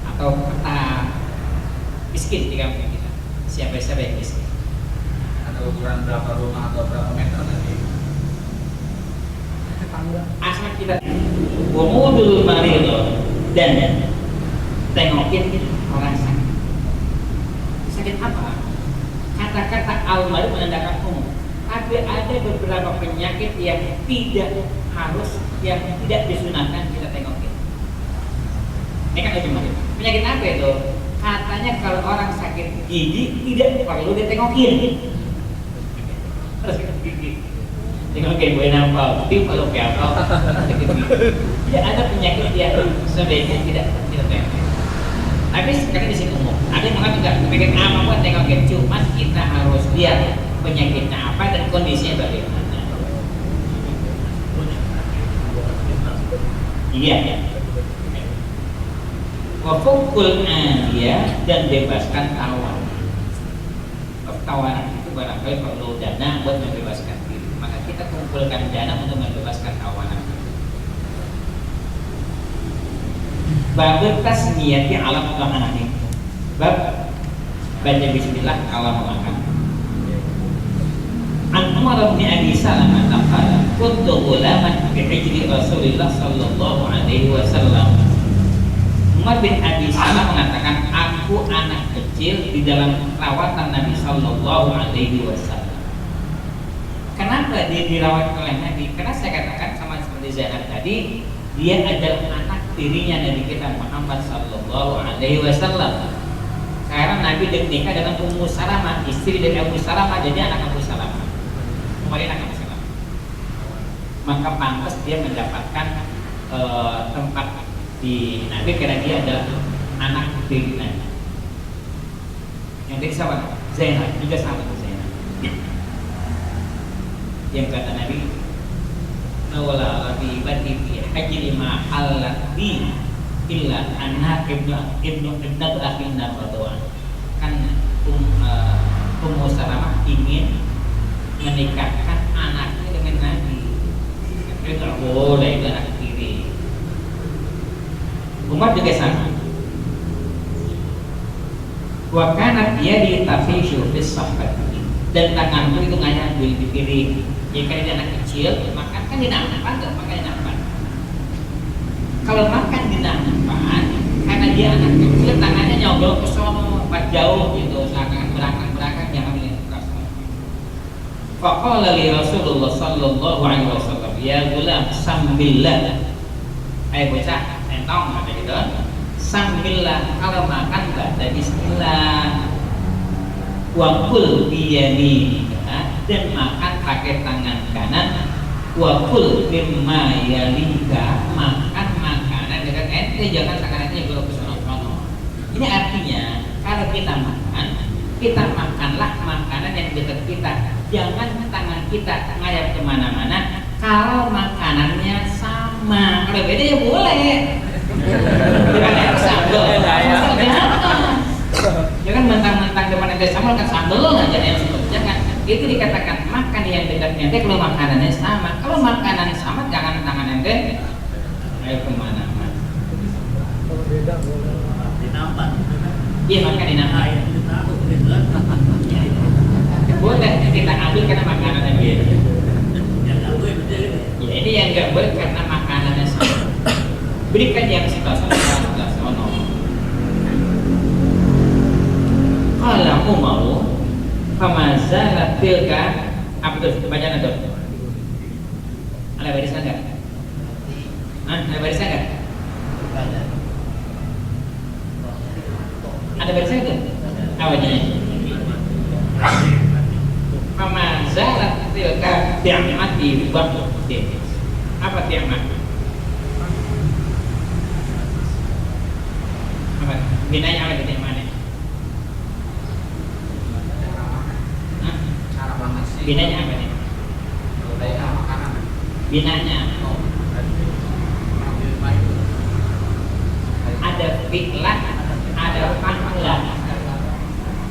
atau peta miskin di kampung kita. Siapa yang miskin? Ada ukuran berapa rumah atau berapa meter tadi? Tangga. Asal kita wamudul marido dan tengokin orang sakit. Sakit apa? Kata-kata al-marid menandakan umum. Tapi ada beberapa penyakit yang tidak harus, yang tidak disunahkan kita tengokin. Ini kan cuma penyakit apa itu? Katanya kalau orang sakit gigi tidak perlu ditengokin. Terus gigi, tengokin boleh nampak, tapi kalau kayak apa? Tidak ada penyakit yang sebaiknya tidak tengokin. Tapi sekarang di sini umum. Ada yang mengatakan penyakit apa pun tengokin, cuma kita harus lihat penyakitnya apa dan kondisinya bagaimana. Iya. Wafukul aliyah, dan bebaskan tawanan. Tawanan itu barangkali perlu dana buat membebaskan diri, maka kita kumpulkan dana untuk membebaskan tawanan. Bab tasmiyati alam ta'ani. Bab baca bismillah kalau mau makan. An Umar bin Abi Salamah qala kuntu ghulaman fi hijri Rasulillah sallallahu alaihi wasallam. Umar bin Abi Salamah mengatakan, aku anak kecil di dalam rawatan Nabi Sallallahu Alaihi Wasallam. Kenapa dia dirawat oleh Nabi? Karena saya katakan sama seperti Zainab tadi, dia adalah anak tirinya Nabi kita Muhammad Sallallahu Alaihi Wasallam. Karena Nabi nikah dengan Ummu Salamah, istri dari Abu Salamah, jadi anak Abu Salamah. Umar anak Abu Salamah. Maka pantas dia mendapatkan tempat di Nabi karena dia adalah anak tiri Nabi. Yang tadi siapa? Zainab, juga sama dengan Zainab. Yang kata Nabi, "Nawala rabibati fi hajri ma halat bi illa anna ibnu akhinna radwan." Kan Ummu Salamah ingin menikahkan anaknya dengan Nabi. Itu tidak boleh, itu anak tiri. Umar juga sama. Wa kanat yadi tafishu fis sahbati, dan tanganku itu ngayang di piring. Jika dia anak kecil, makan kan di nampan, enggak pakai nampan. Kalau makan di nampan, karena dia anak kecil, tangannya nyogol ke sono, pas jauh gitu, seakan belakang jangan melihat. Faqala li Rasulullah sallallahu alaihi wasallam, ya gulam sambillah. Bocah, entong kata gitu. Sambillah kalau makan baca bismillah. Wakul biyaminika dan makan pakai tangan kanan. Wakul mimma yalika makan makanan dengan ente jangan tangannya belum kesono-sono. Ini artinya kalau kita makanlah makanan yang dekat kita. Jangan tangan kita ngayap kemana-mana. Kalau makanannya sama, kalau beda ya boleh. Jangan sambal. Jangan mentang-mentang depan ente sambal kan sambal aja yang jangan. Itu dikatakan makan yang dekat ente kalau makanannya sama. Kalau makanan sama jangan tangan ente ngayap kemana-mana. Kalau beda boleh. Dinampak. Iya makan dinampak. Ayah itu tahu beneran. Boleh kita ambil karena makanannya beda. Yang nggak boleh betul. Ya ini yang nggak boleh karena makanannya sama. Berikan yang sebelah sono. Kalau Umaru, pemazalah tilka apa tuh bacaan itu? Ada barisan nggak? Ada barisan nggak? Ada barisan nggak? Apa jenis? Pemazalah tilka tiamat di waktu apa tiamat? Apa? Binanya apa tiamat? Binanya apa nih? Binanya ada fi'lah, ada fa'lah.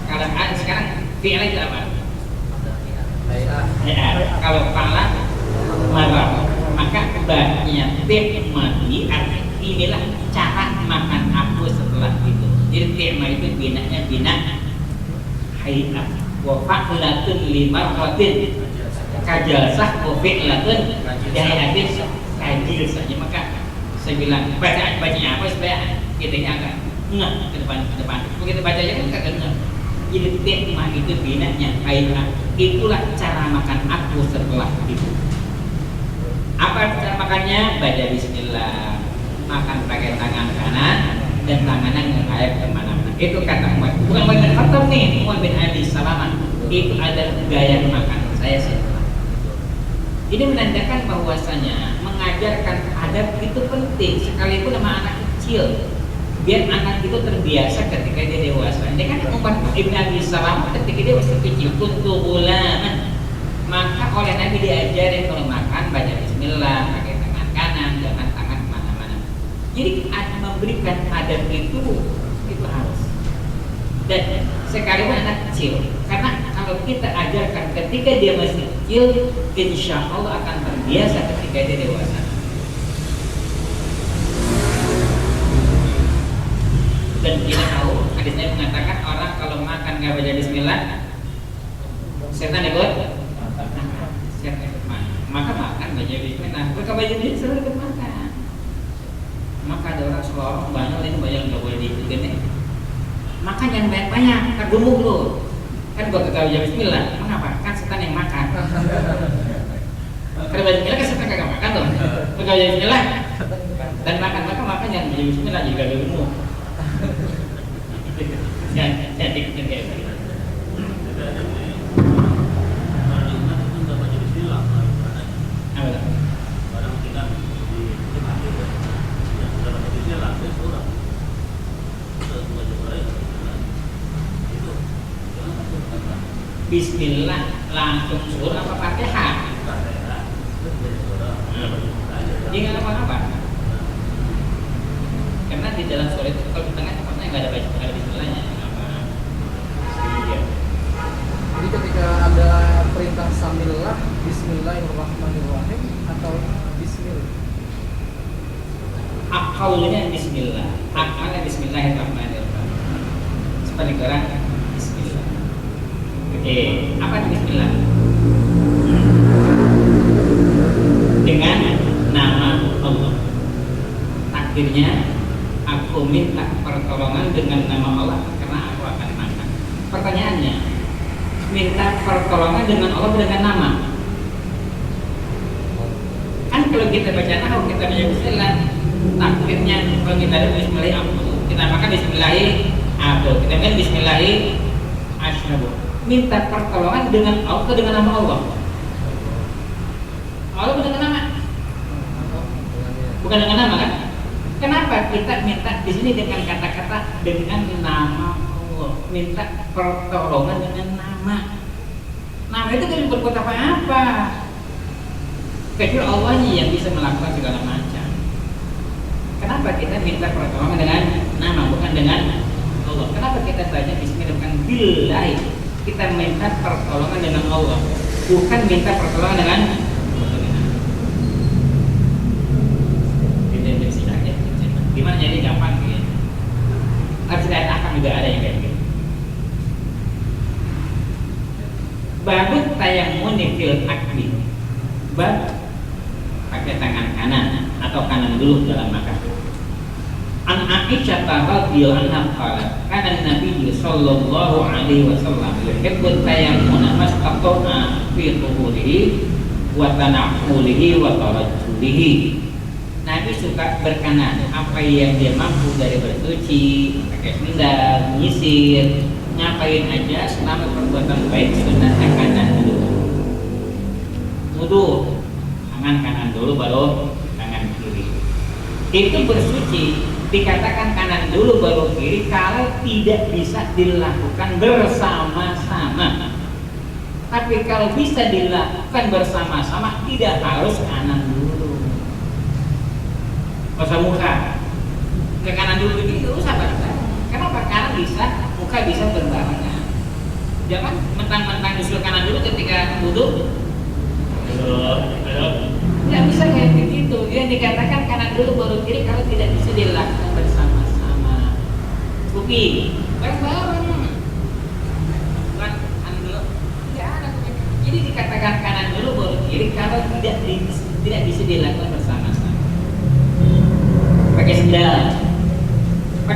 Kalau ada sekarang fi'lah itu apa? Ya, kalau fa'lah marah, maka ba'nya ti'mati inilah cara makan aku setelah itu. Jadi ti'ma itu binanya bina hayat. Wa fa'latun limarratin kajalsah wa fi'latun jahiatin kajilsah. Maka saya bilang bacanya apa supaya kita agak ngeh ke depan. Begitu baca aja kan kagak ngeh. Jadi ti'ma itu binanya hayat. Itulah cara makan aku setelah itu. Apa cara makannya? Baca bismillah, makan pakai tangan kanan dan tangannya menghayap kemana-mana. Itu kata Umar, bukan Umar bin Khattab nih, Umar bin Abi Salamah. Itu ada gaya makan saya sih. Ini menandakan bahwasanya mengajarkan adab itu penting, sekalipun sama anak kecil, biar anak itu terbiasa ketika dia dewasa. Ini kan Umar bin Abi Salamah ketika dia masih kecil pun tubulan, maka oleh Nabi diajarin kalau makan baca bismillah, pakai tangan kanan, jangan tangan kemana-mana. Jadi memberikan adab itu harus. Dan sekalipun anak kecil, karena kalau kita ajarkan ketika dia masih kecil, insya Allah akan terbiasa ketika dia dewasa. Dan kita tahu, hadisnya mengatakan orang kalau makan nggak baca bismillah, setan ikut. Setan ikut makan. Maka makan baca bismillah, maka baca bismillah ikut makan. Maka ada orang seorang banyak ini banyak nggak boleh diikutin nih. Makan yang banyak-banyak, kan gemuk lu. Kan gua ketahui ya bismillah, mengapa? Kan setan yang makan. Kalau baca bismillah kan setan kagak makan tuh. Kalau baca bismillah dan makan yang baca bismillah juga gemuk. Jangan ikutin kayak gitu. Bismillah langsung suruh apa Fatihah? Dia nggak apa-apa. Karena di dalam surah itu kalau di tengah tempatnya nggak ada baca bismillahnya. Jadi ketika ada perintah samillah, bismillahirrahmanirrahim atau bismillah. Akalnya bismillah, akalnya bismillahirrahmanirrahim. Seperti orang bismillah. Oke, apa itu bismillah? Dengan nama Allah. Takdirnya aku minta pertolongan dengan nama Allah karena aku akan makan. Pertanyaannya, minta pertolongan dengan Allah dengan nama. Kan kalau kita baca nahu, kita baca bismillah, takbirnya kalau kita ada bismillah kita makan bismillah kita makan bismillah asyhadu. Minta pertolongan dengan Allah, dengan nama Allah. Allah bukan dengan nama, bukan dengan nama kan? Kenapa kita minta di sini dengan kata-kata dengan nama Allah? Minta pertolongan dengan nama. Nama itu kan berbuat apa-apa. Kecuali Allahnya yang bisa melakukan segala macam. Kenapa kita minta pertolongan dengan nama, bukan dengan Allah? Kenapa kita tanya bismillah bukan billahi? Kita minta pertolongan dengan Allah, bukan minta pertolongan dengan gimana jadi gampang gitu. Harus ayat akam juga ada yang kayak gitu. Babut tayammun fil akli. Bab pakai tangan kanan atau kanan dulu dalam makan. An Aisyah radhiyallahu anha qalat kana Nabi sallallahu alaihi wasallam yuhibbu tayammun mastaqa'a fi tuhurihi wa tana'ulihi wa tarajjulihi. Nabi suka berkanan apa yang dia mampu dari bersuci, pakai sendal, menyisir, ngapain aja selama perbuatan baik sunnah kanan dulu. Wudu, tangan kanan dulu baru tangan kiri. Itu bersuci dikatakan kanan dulu baru kiri kalau tidak bisa dilakukan bersama-sama. Tapi kalau bisa dilakukan bersama-sama tidak harus kanan dulu. Masa muka ke kanan dulu ini itu usah bareng. Kenapa? Karena bisa muka bisa berbarengan. Jangan mentang-mentang usul kanan dulu ketika wudhu. Tidak bisa kayak begitu. Yang dikatakan kanan dulu baru kiri kalau tidak bisa dilakukan bersama-sama. Bukti bareng-bareng. Bukan kanan dulu. Tidak ada. Jadi dikatakan kanan dulu baru kiri kalau tidak bisa dilakukan bersama-sama. Pakai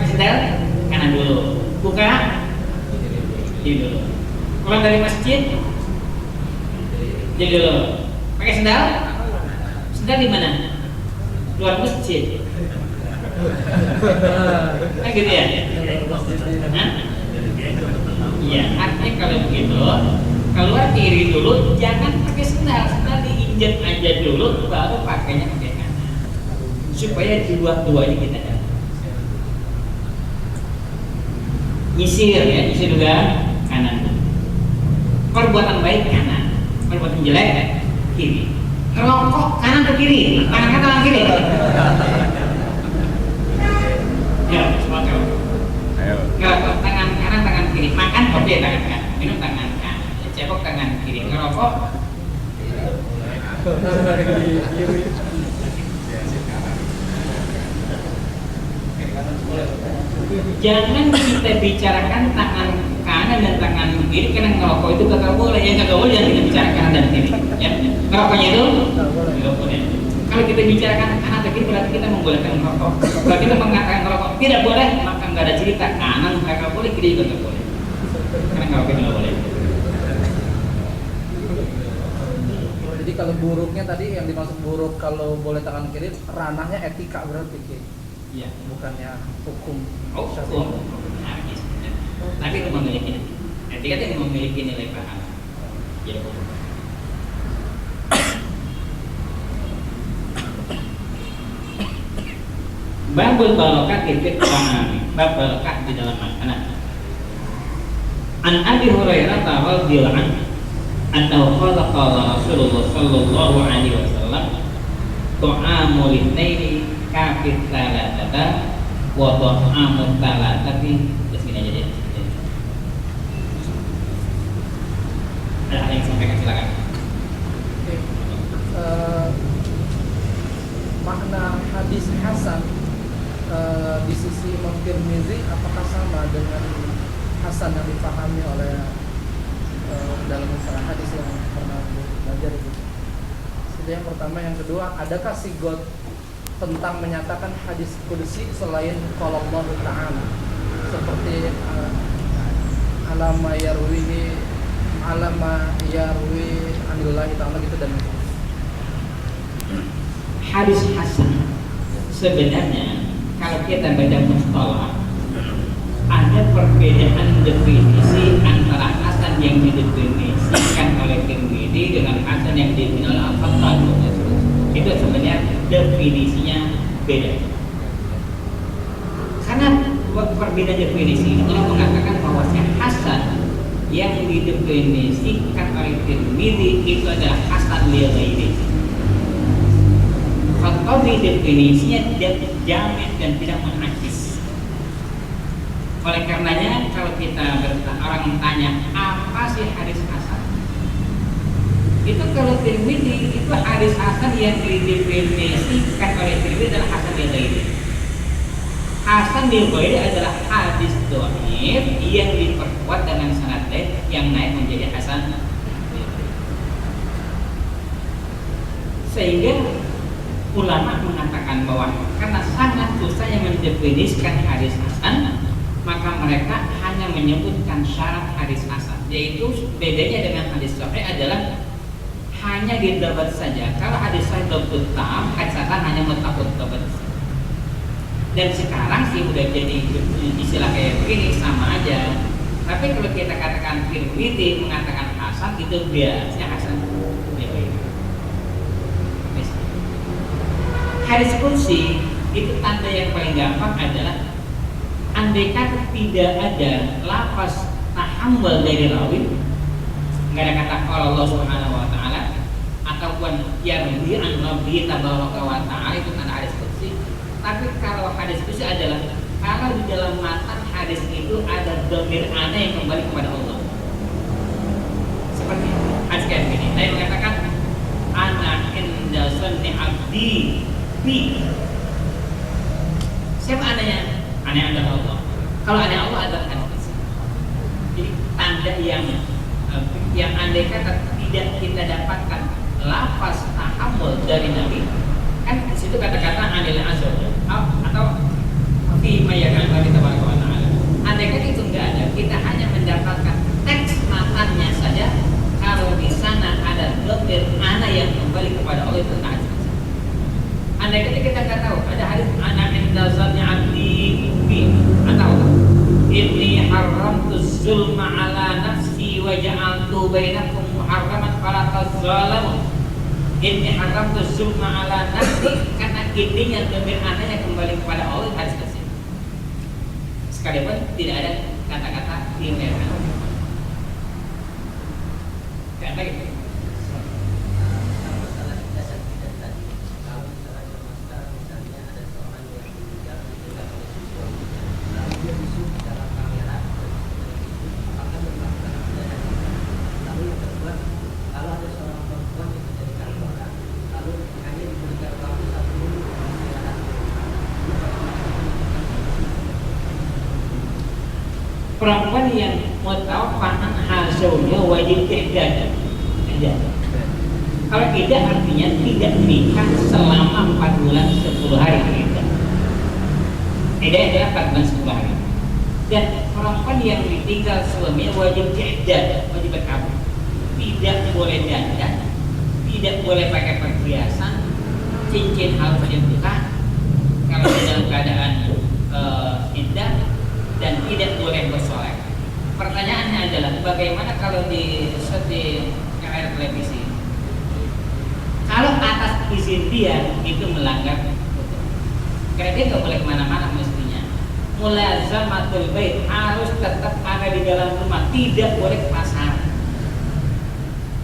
sendal kanan dulu, buka kiri dulu. Pulang dari masjid jadi dulu. Pakai sendal di mana? Luar masjid. Nah gitu ya? Iya, artinya kalau begitu keluar kiri dulu, jangan pakai sendal diinjek aja dulu, baru pakainya pakai kanan. Supaya dua-duanya kita dapat. Nyisir juga kanan. Perbuatan baik kanan, perbuatan jelek kiri. Ngerokok kanan ke kiri, tangan kiri. Ya, semuanya. Ayo. Ngerokok tangan kanan, tangan kiri. Makan oke tangan kanan, minum tangan kanan. Cebok tangan kiri. Ngerokok kiri. Jangan kita bicarakan tangan kanan dan tangan kiri karena ngerokok itu kagak boleh. Yang kagak boleh jangan kita bicarakan kanan dan kiri. Ya, ngerokoknya itu tidak boleh. Kalau kita bicarakan kanan dan kiri berarti kita membolehkan ngerokok. Kalau kita mengatakan ngerokok tidak boleh, maka nggak ada cerita kanan kagak boleh, kiri juga nggak boleh. Karena ngerokok nggak boleh. Jadi kalau buruknya tadi yang dimaksud buruk kalau boleh tangan kiri, ranahnya etika berarti. Iya, bukannya hukum. Hukum. Tapi itu memiliki etika itu memiliki nilai pahala. Ya. Babul barokah fil ta'am. Bab barokah di dalam makanan. An Abi Hurairah radhiyallahu anhu annahu qala Rasulullah sallallahu alaihi wasallam ta'amul itsnaini kafir salatata wa ta'amut salatati. Terus aja deh. Ada yang sampaikan silakan. Oke. Makna hadis hasan di sisi Imam Tirmizi apakah sama dengan hasan yang dipahami oleh dalam masalah hadis yang pernah belajar itu? Itu yang pertama. Yang kedua, adakah sigot tentang menyatakan hadis qudsi selain qala Allah Ta'ala seperti alama yarwi anillahi ta'ala gitu dan hadis hasan sebenarnya kalau kita baca mustalah ada perbedaan definisi antara hasan yang didefinisikan oleh Tirmidzi dengan hasan yang didefinisikan oleh Al-Khattabi. Itu sebenarnya definisinya beda. Karena perbedaan definisi itu mengatakan bahwasanya hasan yang didefinisikan oleh Tirmidzi itu adalah hasan li ghairi. Khattabi definisinya jamak dan tidak menakis. Oleh karenanya kalau kita orang tanya apa sih hadis hasan, itu kalau Tirmidzi itu hadis hasan yang didefinisikan oleh Tirmidzi adalah hasan li ghairi. Hasan li ghairi adalah hadis dhaif yang diperkuat dengan sanad lain yang naik menjadi hasan. Sehingga ulama mengatakan bahwa karena sangat susahnya mendefinisikan hadis hasan, maka mereka hanya menyebutkan syarat hadis hasan, yaitu bedanya dengan hadis sahih adalah hanya didapat saja. Kalau hadis sahih dhabtut tam, hadis hasan hanya mutlaqut dapat. Dan sekarang sih udah jadi istilah kayak begini sama aja. Tapi kalau kita katakan Tirmidzi mengatakan hasan, itu biasanya hasan. Hadis kursi itu tanda yang paling gampang adalah andai kata tidak ada lafaz tahammul dari rawi, nggak ada kata qala Allah Subhanahu wa taala ataupun yarwi an rabbi tabaraka wa taala, itu tanda hadis kursi. Tapi kalau hadis kursi adalah kalau di dalam matan hadis itu ada dhamir ana yang kembali kepada Allah. Seperti hadis kayak begini, saya mengatakan ana inda sanni abdi bi. Siapa ananya? Aneh adalah Allah. Kalau aneh Allah adalah hadis. Jadi tanda yang andai kata tidak kita dapatkan lafaz tahammul dari Nabi, kan di situ kata-kata anil azab atau fi mayakan dari tabaraka wa taala. Andai kata itu enggak ada, kita hanya mendapatkan teks matanya saja. Kalau di sana ada dhamir ana yang kembali kepada Allah, itu hadis. Andai kata kita nggak tahu ada hadis anak inda zanni abdi bi atau inni haramtu zulma ala nafsi wa ja'altu bainakum muharraman fala tazalamu. Inni haramtu zulma ala nafsi, karena intinya dhamir ananya kembali kepada Allah, hadis tersebut. Sekalipun tidak ada kata-kata dhamir. Kata gitu. Perempuan yang mutawaffahan hasilnya wajib ihdad. Kalau tidak artinya tidak nikah selama 4 bulan 10 hari iddah. Iddah adalah 4 bulan 10 hari. Dan perempuan yang ditinggal suaminya wajib ihdad, wajib berkabung. Tidak boleh dandan, tidak boleh pakai perhiasan, cincin harus dibuka kalau dalam keadaan iddah, dan tidak boleh bersolek. Pertanyaannya adalah bagaimana kalau di layar televisi? Kalau atas izin dia itu melanggar hukum. Karena dia nggak boleh kemana-mana mestinya. Mulazamatul bait harus tetap ada di dalam rumah, tidak boleh ke pasar.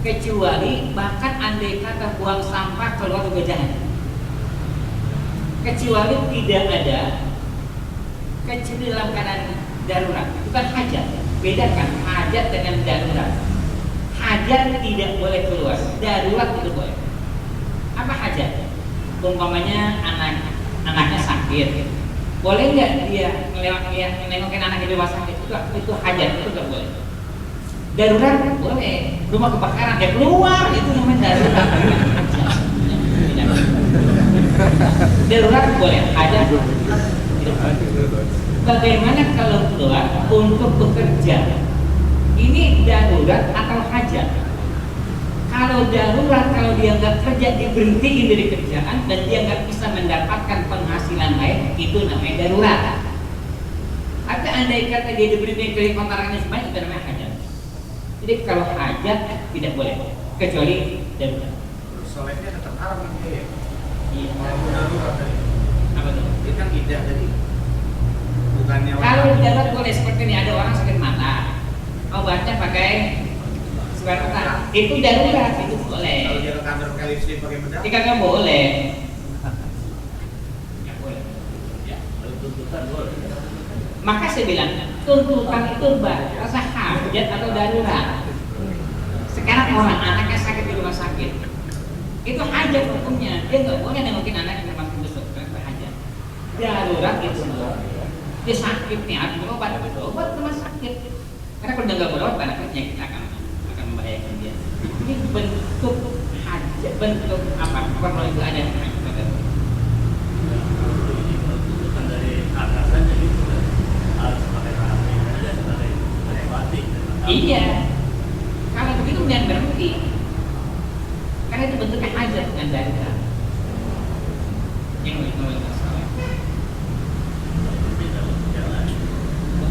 Kecuali bahkan andai kata buang sampah keluar juga jangan. Kecuali tidak ada, kecuali dalam keadaan darurat, bukan hajat. Bedakan hajat dengan darurat. Hajat tidak boleh keluar, darurat itu boleh. Apa hajat? Umpamanya anaknya sakit, boleh nggak dia nengokin anaknya di rumah sakit? Itu hajat, itu nggak boleh. Darurat boleh, rumah kebakaran dia keluar, itu namanya darurat. Darurat boleh, hajat tidak boleh. Bagaimana kalau keluar untuk bekerja? Ini darurat atau hajat? Kalau darurat, kalau dia nggak kerja, diberhentiin dari kerjaan dan dia nggak bisa mendapatkan penghasilan lain, itu namanya darurat. Tapi andai kata dia diberhentiin dari kontrakannya semuanya, itu namanya hajat. Jadi kalau hajat tidak boleh, kecuali darurat. Solehnya tetap haram gitu ya. Iya. Kalau darurat tadi. Apa tuh? Itu kan tidak tadi. Bukannya Kalau darurat boleh, seperti ini ada orang sakit mata, obatnya pakai suara mata, itu darurat, itu boleh. Kalau dia ke kantor pakai lipstick pakai bedak. Jika nggak boleh, nggak boleh. Ya, kalau tuntutan boleh. Maka saya bilang tuntutan itu rasa hajat atau darurat. Sekarang orang anaknya sakit di rumah sakit, itu hajat hukumnya. Dia nggak boleh nengokin anaknya masuk besok karena hajat. Darurat itu loh. Dia sakit nih, harus berobat ke rumah sakit. Karena kalau dia nggak berobat, anaknya penyakit akan membahayakan dia. Ini bentuk hajat, bentuk apa? Kalau itu ada hajat. Tuntutan dari atasan jadi harus pakai HP aja sebagai batik. Iya. Kalau begitu jangan berhenti. Karena itu bentuknya hajat bukan darurat. Yang masalah.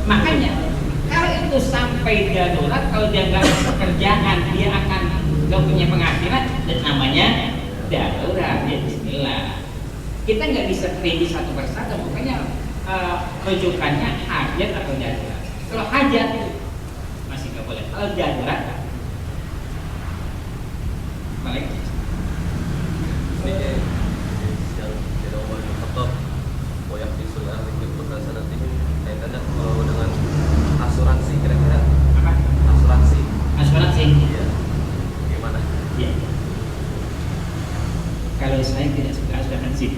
Makanya kalau itu sampai darurat, kalau dia nggak ada pekerjaan, dia akan nggak punya penghasilan, dan namanya darurat. Ya Bismillah. Kita nggak bisa prediksi satu persatu, makanya rujukannya hajat atau darurat. Kalau hajat masih nggak boleh. Kalau darurat, paling kaitannya kalau dengan asuransi, kira-kira apa? asuransi Asuransi. iya gimana? Iya. Kalau saya tidak suka asuransi,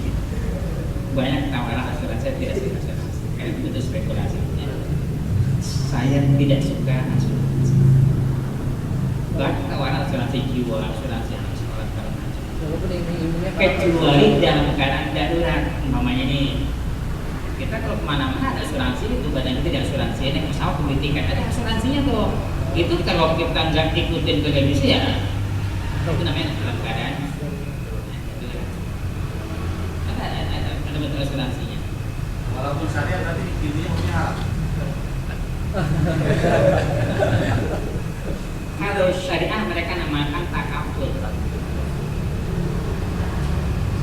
banyak tawaran asuransi, saya tidak suka asuransi karena itu spekulasi. Saya tidak suka asuransi. Banyak tawaran asuransi jiwa, asuransi anak sekolah segala macam. Walaupun ilmunya Kecuali dalam keadaan darurat, umpamanya ini kita kalau kemana-mana ada asuransi, itu badan kita ada asuransi, ini pesawat beli tiket ada asuransinya tuh. Itu kalau kita nggak ikutin televisi ya, itu namanya dalam keadaan ada betul asuransinya. Walaupun syariah tadi intinya punya hak. Kalau syariah mereka namakan takaful.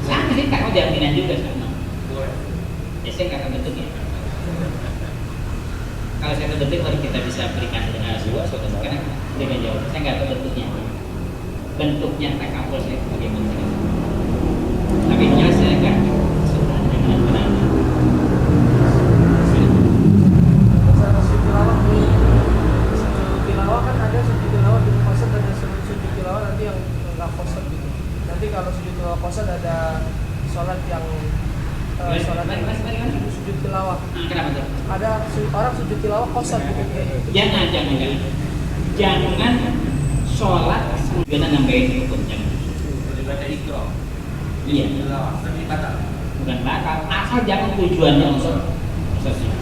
Sama sih takut jaminan juga sama. Ya saya nggak tahu bentuknya. Kalau saya tahu bentuk baru kita bisa berikan dengan sebuah sekarang dengan jawab. Saya nggak tahu bentuknya. Bentuknya takaful saya bagaimana. Tapi jelas saya nggak suka dengan benar. sujud tilawah kan ada sujud tilawah di qasad, ada sujud tilawah nanti yang nggak qasad gitu. Nanti kalau sujud tilawah qasad ada sholat yang sholat sujud tilawah. Kenapa tuh? Ada orang sujud tilawah qasad gitu. Jangan sholat sambil nambahin hukum, jangan. Ibadah ikram. Iya. Tapi batal. Bukan batal, asal jangan tujuannya untuk sosial.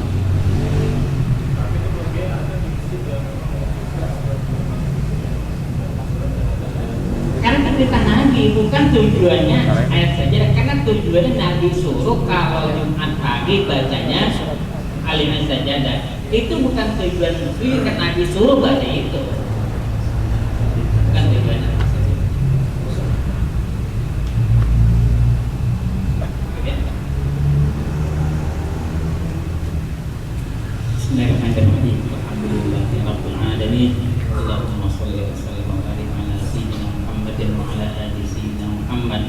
Karena kan kita Nabi, bukan tujuannya ayat saja, karena tujuannya Nabi suruh kalau Jumat pagi bacanya alimin sajadah. Itu bukan tujuan muslim, karena Nabi suruh baca itu. Bukan tujuannya. Bismillahirrahmanirrahim. Alhamdulillahirabbil alamin. Allahumma shalli wa sallim wa barik ala sayyidina Muhammadin wa ala ali sayyidina Muhammad.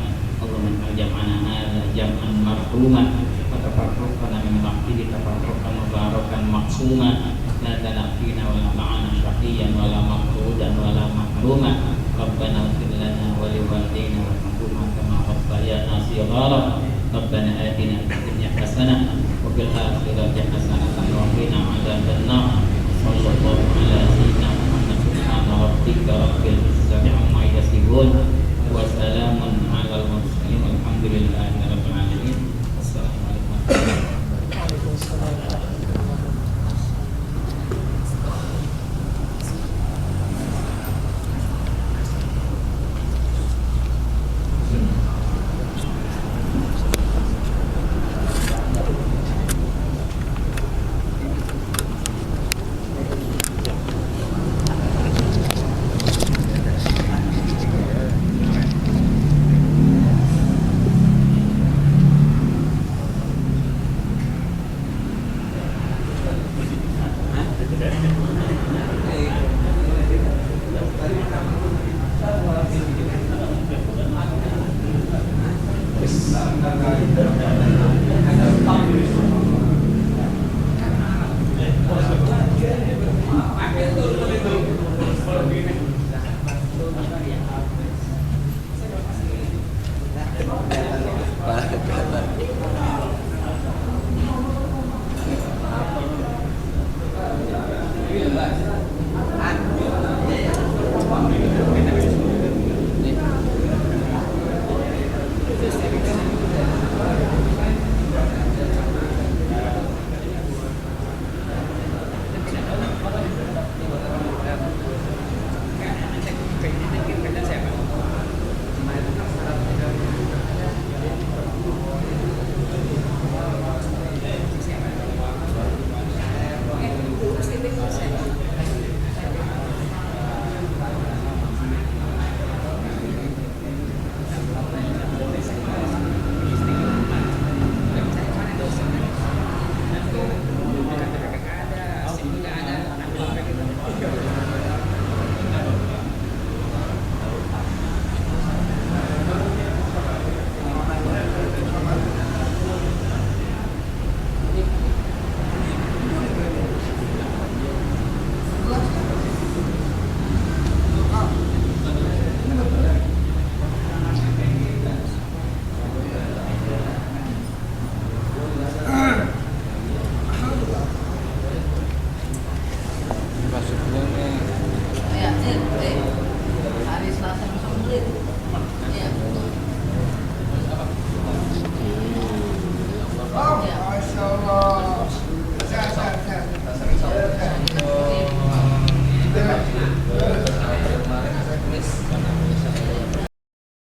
Allahumma jam'ana hadza jam'an marhuma wa tafarraqna min ba'dihi tafarraqan mubarakan maqsuma. La tanafina wa la ma'ana syaqiyan wa la maqrudan wa la mahruma. Rabbana ighfir lana wa li walidayna warhamhuma kama rabbayana shighara. Rabbana atina fid dunya hasanah wa fil akhirati hasanah wa qina adzabannar. Sallallahu ala sayyidina Muhammad subhana rabbika rabbil izzati amma yasifun wa salamun alal mursalin walhamdulillahi rabbil alamin. Assalamualaikum warahmatullahi wabarakatuh.